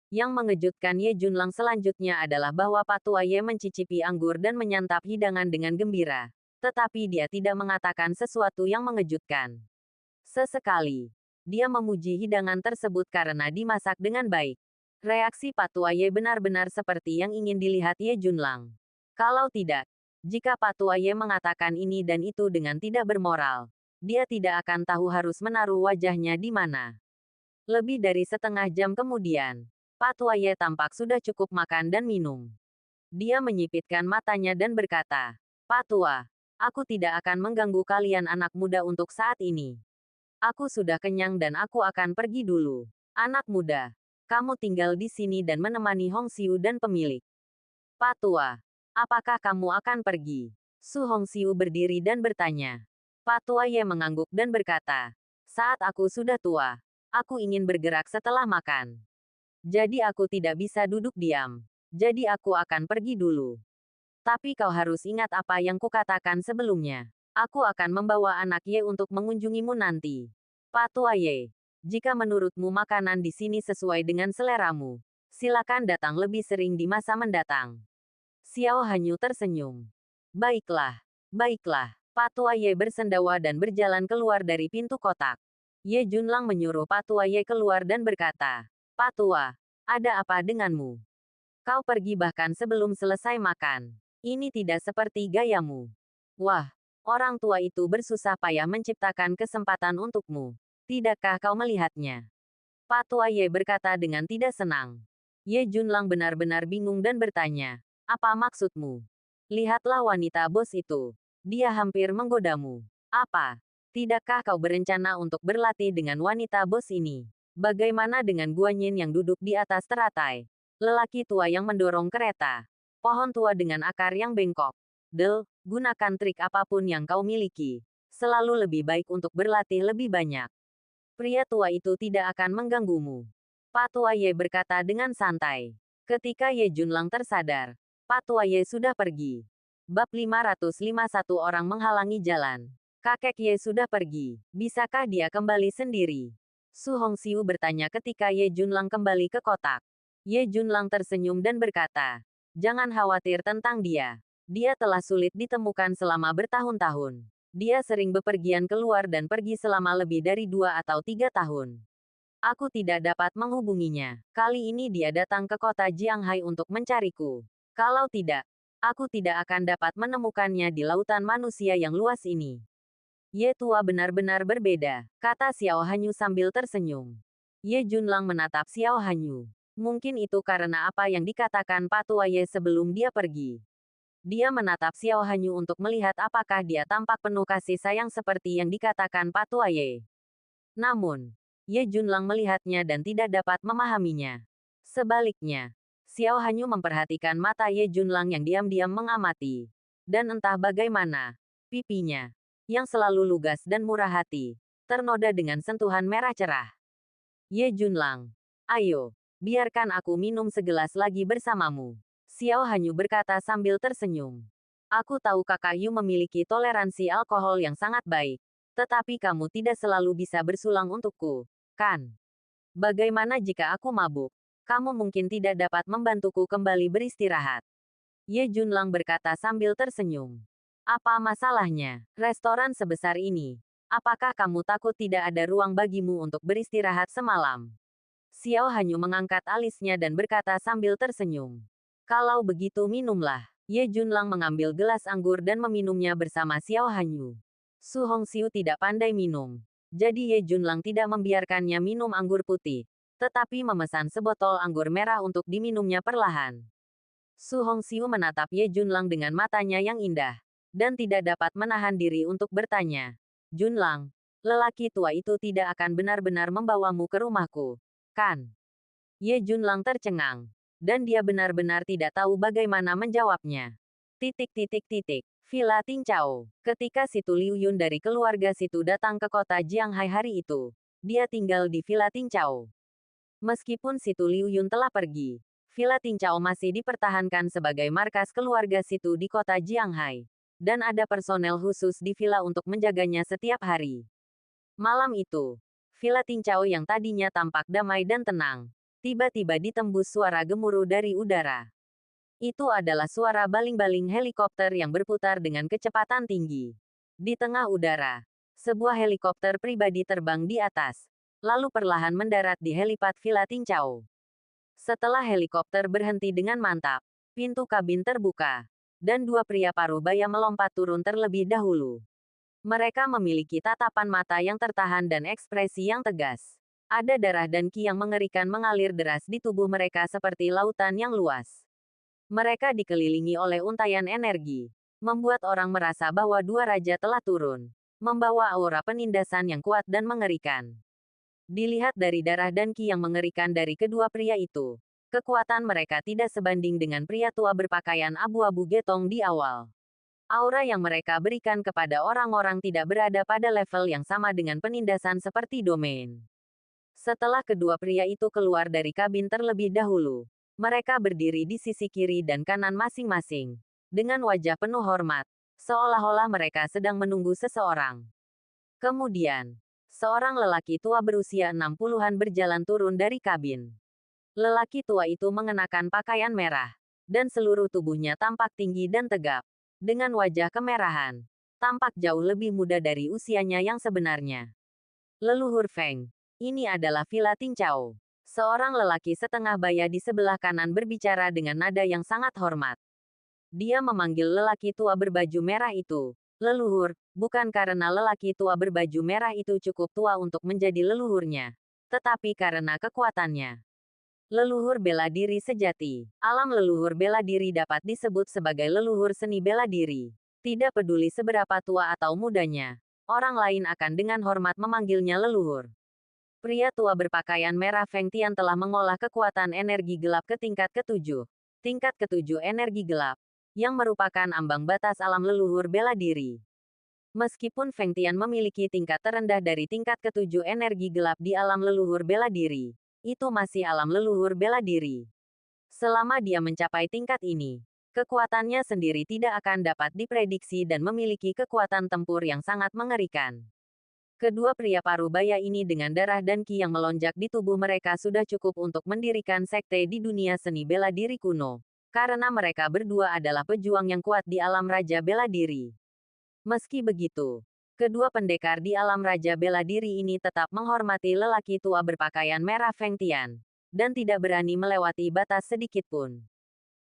Yang mengejutkan Ye Junlang selanjutnya adalah bahwa Pak Tua Ye mencicipi anggur dan menyantap hidangan dengan gembira. Tetapi dia tidak mengatakan sesuatu yang mengejutkan. Sesekali, dia memuji hidangan tersebut karena dimasak dengan baik. Reaksi Pak Tua Ye benar-benar seperti yang ingin dilihat Ye Junlang. Kalau tidak, jika Pak Tua Ye mengatakan ini dan itu dengan tidak bermoral, dia tidak akan tahu harus menaruh wajahnya di mana. Lebih dari setengah jam kemudian, Pak Tua Ye tampak sudah cukup makan dan minum. Dia menyipitkan matanya dan berkata, Pak Tua, aku tidak akan mengganggu kalian anak muda untuk saat ini. Aku sudah kenyang dan aku akan pergi dulu. Anak muda, kamu tinggal di sini dan menemani Hongxiu dan pemilik. Pak Tua, apakah kamu akan pergi? Su Hongxiu berdiri dan bertanya. Pak Tua Ye mengangguk dan berkata, saat aku sudah tua, aku ingin bergerak setelah makan. Jadi aku tidak bisa duduk diam. Jadi aku akan pergi dulu. Tapi kau harus ingat apa yang kukatakan sebelumnya. Aku akan membawa anak Ye untuk mengunjungimu nanti. Pak Tua Ye, jika menurutmu makanan di sini sesuai dengan seleramu, silakan datang lebih sering di masa mendatang. Xiao Hanyu tersenyum. Baiklah, baiklah. Pak Tua Ye bersendawa dan berjalan keluar dari pintu kotak. Ye Junlang menyuruh Pak Tua Ye keluar dan berkata, Pak Tua, ada apa denganmu? Kau pergi bahkan sebelum selesai makan. Ini tidak seperti gayamu. Wah, orang tua itu bersusah payah menciptakan kesempatan untukmu. Tidakkah kau melihatnya? Pak Tua Ye berkata dengan tidak senang. Ye Junlang benar-benar bingung dan bertanya, apa maksudmu? Lihatlah wanita bos itu. Dia hampir menggodamu. Apa? Tidakkah kau berencana untuk berlatih dengan wanita bos ini? Bagaimana dengan Guanyin yang duduk di atas teratai? Lelaki tua yang mendorong kereta. Pohon tua dengan akar yang bengkok. Del, gunakan trik apapun yang kau miliki. Selalu lebih baik untuk berlatih lebih banyak. Pria tua itu tidak akan mengganggumu. Pak Tua Ye berkata dengan santai. Ketika Ye Junlang tersadar, Pak Tua Ye sudah pergi. Bab 551 orang menghalangi jalan. Kakek Ye sudah pergi. Bisakah dia kembali sendiri? Su Hongxiu bertanya ketika Ye Junlang kembali ke kotak. Ye Junlang tersenyum dan berkata, "Jangan khawatir tentang dia. Dia telah sulit ditemukan selama bertahun-tahun. Dia sering bepergian keluar dan pergi selama lebih dari 2 atau 3 tahun. Aku tidak dapat menghubunginya. Kali ini dia datang ke kota Jianghai untuk mencariku. Kalau tidak, aku tidak akan dapat menemukannya di lautan manusia yang luas ini." Ye tua benar-benar berbeda, kata Xiao Hanyu sambil tersenyum. Ye Junlang menatap Xiao Hanyu. Mungkin itu karena apa yang dikatakan Pak Tua Ye sebelum dia pergi. Dia menatap Xiao Hanyu untuk melihat apakah dia tampak penuh kasih sayang seperti yang dikatakan Pak Tua Ye. Namun, Ye Junlang melihatnya dan tidak dapat memahaminya. Sebaliknya, Xiao Hanyu memperhatikan mata Ye Junlang yang diam-diam mengamati. Dan entah bagaimana, pipinya yang selalu lugas dan murah hati, ternoda dengan sentuhan merah cerah. Ye Junlang, ayo, biarkan aku minum segelas lagi bersamamu. Xiao Hanyu berkata sambil tersenyum. Aku tahu Kakak Yu memiliki toleransi alkohol yang sangat baik, tetapi kamu tidak selalu bisa bersulang untukku, kan? Bagaimana jika aku mabuk? Kamu mungkin tidak dapat membantuku kembali beristirahat. Ye Junlang berkata sambil tersenyum. Apa masalahnya? Restoran sebesar ini. Apakah kamu takut tidak ada ruang bagimu untuk beristirahat semalam? Xiao Hanyu mengangkat alisnya dan berkata sambil tersenyum. Kalau begitu minumlah. Ye Junlang mengambil gelas anggur dan meminumnya bersama Xiao Hanyu. Su Hongxiu tidak pandai minum. Jadi Ye Junlang tidak membiarkannya minum anggur putih, tetapi memesan sebotol anggur merah untuk diminumnya perlahan. Su Hongxiu menatap Ye Junlang dengan matanya yang indah, dan tidak dapat menahan diri untuk bertanya. Junlang, lelaki tua itu tidak akan benar-benar membawamu ke rumahku, kan? Ye Junlang tercengang, dan dia benar-benar tidak tahu bagaimana menjawabnya. Villa Tingchao. Ketika Situ Liu Yun dari keluarga Situ datang ke kota Jianghai hari itu, dia tinggal di Villa Tingchao. Meskipun Situ Liu Yun telah pergi, Villa Tingchao masih dipertahankan sebagai markas keluarga Situ di kota Jianghai. Dan ada personel khusus di villa untuk menjaganya setiap hari. Malam itu, Villa Tingchao yang tadinya tampak damai dan tenang, tiba-tiba ditembus suara gemuruh dari udara. Itu adalah suara baling-baling helikopter yang berputar dengan kecepatan tinggi. Di tengah udara, sebuah helikopter pribadi terbang di atas, lalu perlahan mendarat di helipad Villa Tingchao. Setelah helikopter berhenti dengan mantap, pintu kabin terbuka, dan dua pria paruh baya melompat turun terlebih dahulu. Mereka memiliki tatapan mata yang tertahan dan ekspresi yang tegas. Ada darah dan ki yang mengerikan mengalir deras di tubuh mereka seperti lautan yang luas. Mereka dikelilingi oleh untaian energi, membuat orang merasa bahwa dua raja telah turun, membawa aura penindasan yang kuat dan mengerikan. Dilihat dari darah dan ki yang mengerikan dari kedua pria itu, kekuatan mereka tidak sebanding dengan pria tua berpakaian abu-abu getong di awal. Aura yang mereka berikan kepada orang-orang tidak berada pada level yang sama dengan penindasan seperti domain. Setelah kedua pria itu keluar dari kabin terlebih dahulu, mereka berdiri di sisi kiri dan kanan masing-masing, dengan wajah penuh hormat, seolah-olah mereka sedang menunggu seseorang. Kemudian, seorang lelaki tua berusia 60-an berjalan turun dari kabin. Lelaki tua itu mengenakan pakaian merah, dan seluruh tubuhnya tampak tinggi dan tegap. Dengan wajah kemerahan, tampak jauh lebih muda dari usianya yang sebenarnya. Leluhur Feng, ini adalah Villa Tingchao. Seorang lelaki setengah baya di sebelah kanan berbicara dengan nada yang sangat hormat. Dia memanggil lelaki tua berbaju merah itu, leluhur, bukan karena lelaki tua berbaju merah itu cukup tua untuk menjadi leluhurnya, tetapi karena kekuatannya. Leluhur bela diri sejati. Alam leluhur bela diri dapat disebut sebagai leluhur seni bela diri. Tidak peduli seberapa tua atau mudanya, orang lain akan dengan hormat memanggilnya leluhur. Pria tua berpakaian merah Feng Tian telah mengolah kekuatan energi gelap ke tingkat ketujuh. Tingkat ketujuh energi gelap, yang merupakan ambang batas alam leluhur bela diri. Meskipun Feng Tian memiliki tingkat terendah dari tingkat ketujuh energi gelap di alam leluhur bela diri, itu masih alam leluhur bela diri. Selama dia mencapai tingkat ini, kekuatannya sendiri tidak akan dapat diprediksi dan memiliki kekuatan tempur yang sangat mengerikan. Kedua pria parubaya ini dengan darah dan ki yang melonjak di tubuh mereka sudah cukup untuk mendirikan sekte di dunia seni bela diri kuno, karena mereka berdua adalah pejuang yang kuat di alam raja bela diri. Meski begitu, kedua pendekar di alam raja bela diri ini tetap menghormati lelaki tua berpakaian merah Feng Tian, dan tidak berani melewati batas sedikit pun.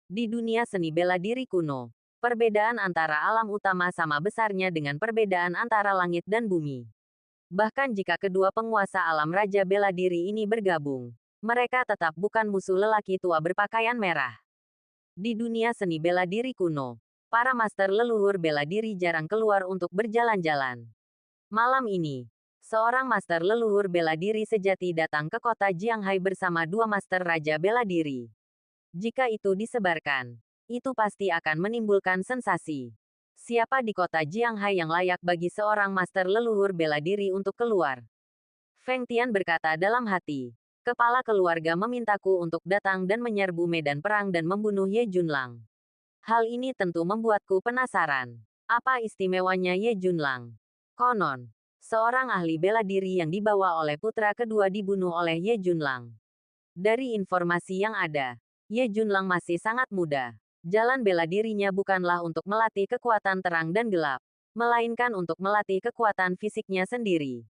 Di dunia seni bela diri kuno, perbedaan antara alam utama sama besarnya dengan perbedaan antara langit dan bumi. Bahkan jika kedua penguasa alam raja bela diri ini bergabung, mereka tetap bukan musuh lelaki tua berpakaian merah. Di dunia seni bela diri kuno, para master leluhur bela diri jarang keluar untuk berjalan-jalan. Malam ini, seorang master leluhur bela diri sejati datang ke kota Jianghai bersama dua master raja bela diri. Jika itu disebarkan, itu pasti akan menimbulkan sensasi. Siapa di kota Jianghai yang layak bagi seorang master leluhur bela diri untuk keluar? Feng Tian berkata dalam hati. Kepala keluarga memintaku untuk datang dan menyerbu medan perang dan membunuh Ye Junlang. Hal ini tentu membuatku penasaran. Apa istimewanya Ye Junlang? Konon, seorang ahli bela diri yang dibawa oleh putra kedua dibunuh oleh Ye Junlang. Dari informasi yang ada, Ye Junlang masih sangat muda. Jalan bela dirinya bukanlah untuk melatih kekuatan terang dan gelap, melainkan untuk melatih kekuatan fisiknya sendiri.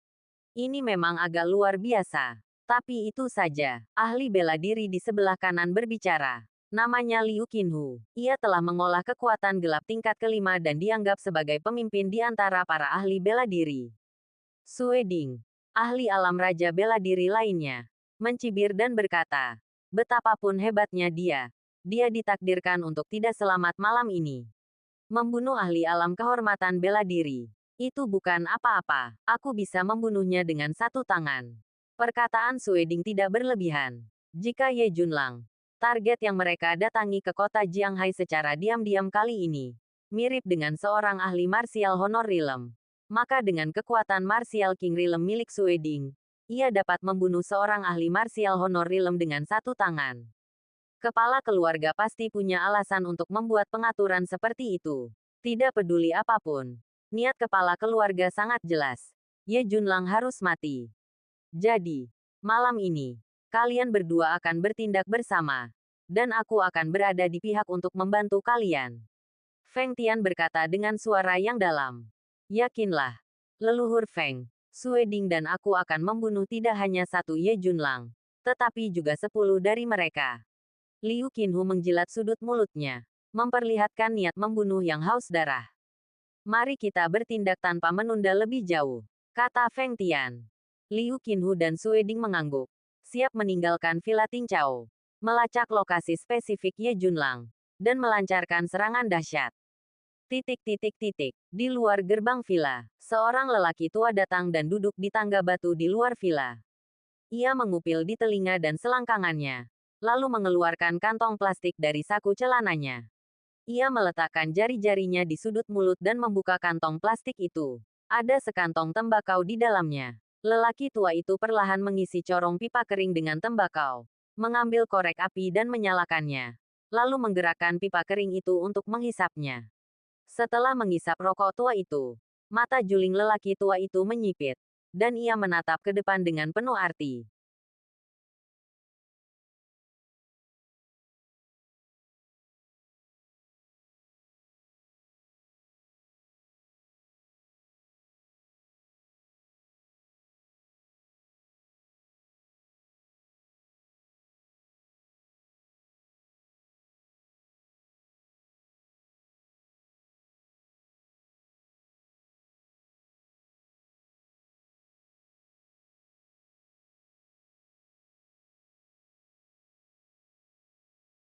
Ini memang agak luar biasa. Tapi itu saja, ahli bela diri di sebelah kanan berbicara. Namanya Liu Qinhu. Ia telah mengolah kekuatan gelap tingkat kelima dan dianggap sebagai pemimpin di antara para ahli bela diri. Sue Ding, ahli alam raja bela diri lainnya, mencibir dan berkata, betapapun hebatnya dia ditakdirkan untuk tidak selamat malam ini. Membunuh ahli alam kehormatan bela diri, itu bukan apa-apa, aku bisa membunuhnya dengan satu tangan. Perkataan Sue Ding tidak berlebihan. Jika Ye Junlang, target yang mereka datangi ke kota Jianghai secara diam-diam kali ini, mirip dengan seorang ahli martial honor Rilem, maka dengan kekuatan martial King Rilem milik Sue Ding, ia dapat membunuh seorang ahli martial honor Rilem dengan satu tangan. Kepala keluarga pasti punya alasan untuk membuat pengaturan seperti itu. Tidak peduli apapun, niat kepala keluarga sangat jelas. Ye Junlang harus mati. Jadi, malam ini, kalian berdua akan bertindak bersama. Dan aku akan berada di pihak untuk membantu kalian. Feng Tian berkata dengan suara yang dalam. Yakinlah, leluhur Feng, Sue Ding dan aku akan membunuh tidak hanya satu Ye Junlang, tetapi juga 10 dari mereka. Liu Qinhu menjilat sudut mulutnya, memperlihatkan niat membunuh yang haus darah. Mari kita bertindak tanpa menunda lebih jauh, kata Feng Tian. Liu Qinhu dan Sue Ding mengangguk, siap meninggalkan Villa Tingchao, melacak lokasi spesifik Ye Junlang, dan melancarkan serangan dahsyat. Di luar gerbang villa, seorang lelaki tua datang dan duduk di tangga batu di luar villa. Ia mengupil di telinga dan selangkangannya, lalu mengeluarkan kantong plastik dari saku celananya. Ia meletakkan jari-jarinya di sudut mulut dan membuka kantong plastik itu. Ada sekantong tembakau di dalamnya. Lelaki tua itu perlahan mengisi corong pipa kering dengan tembakau, mengambil korek api dan menyalakannya, lalu menggerakkan pipa kering itu untuk menghisapnya. Setelah menghisap rokok tua itu, mata juling lelaki tua itu menyipit, dan ia menatap ke depan dengan penuh arti.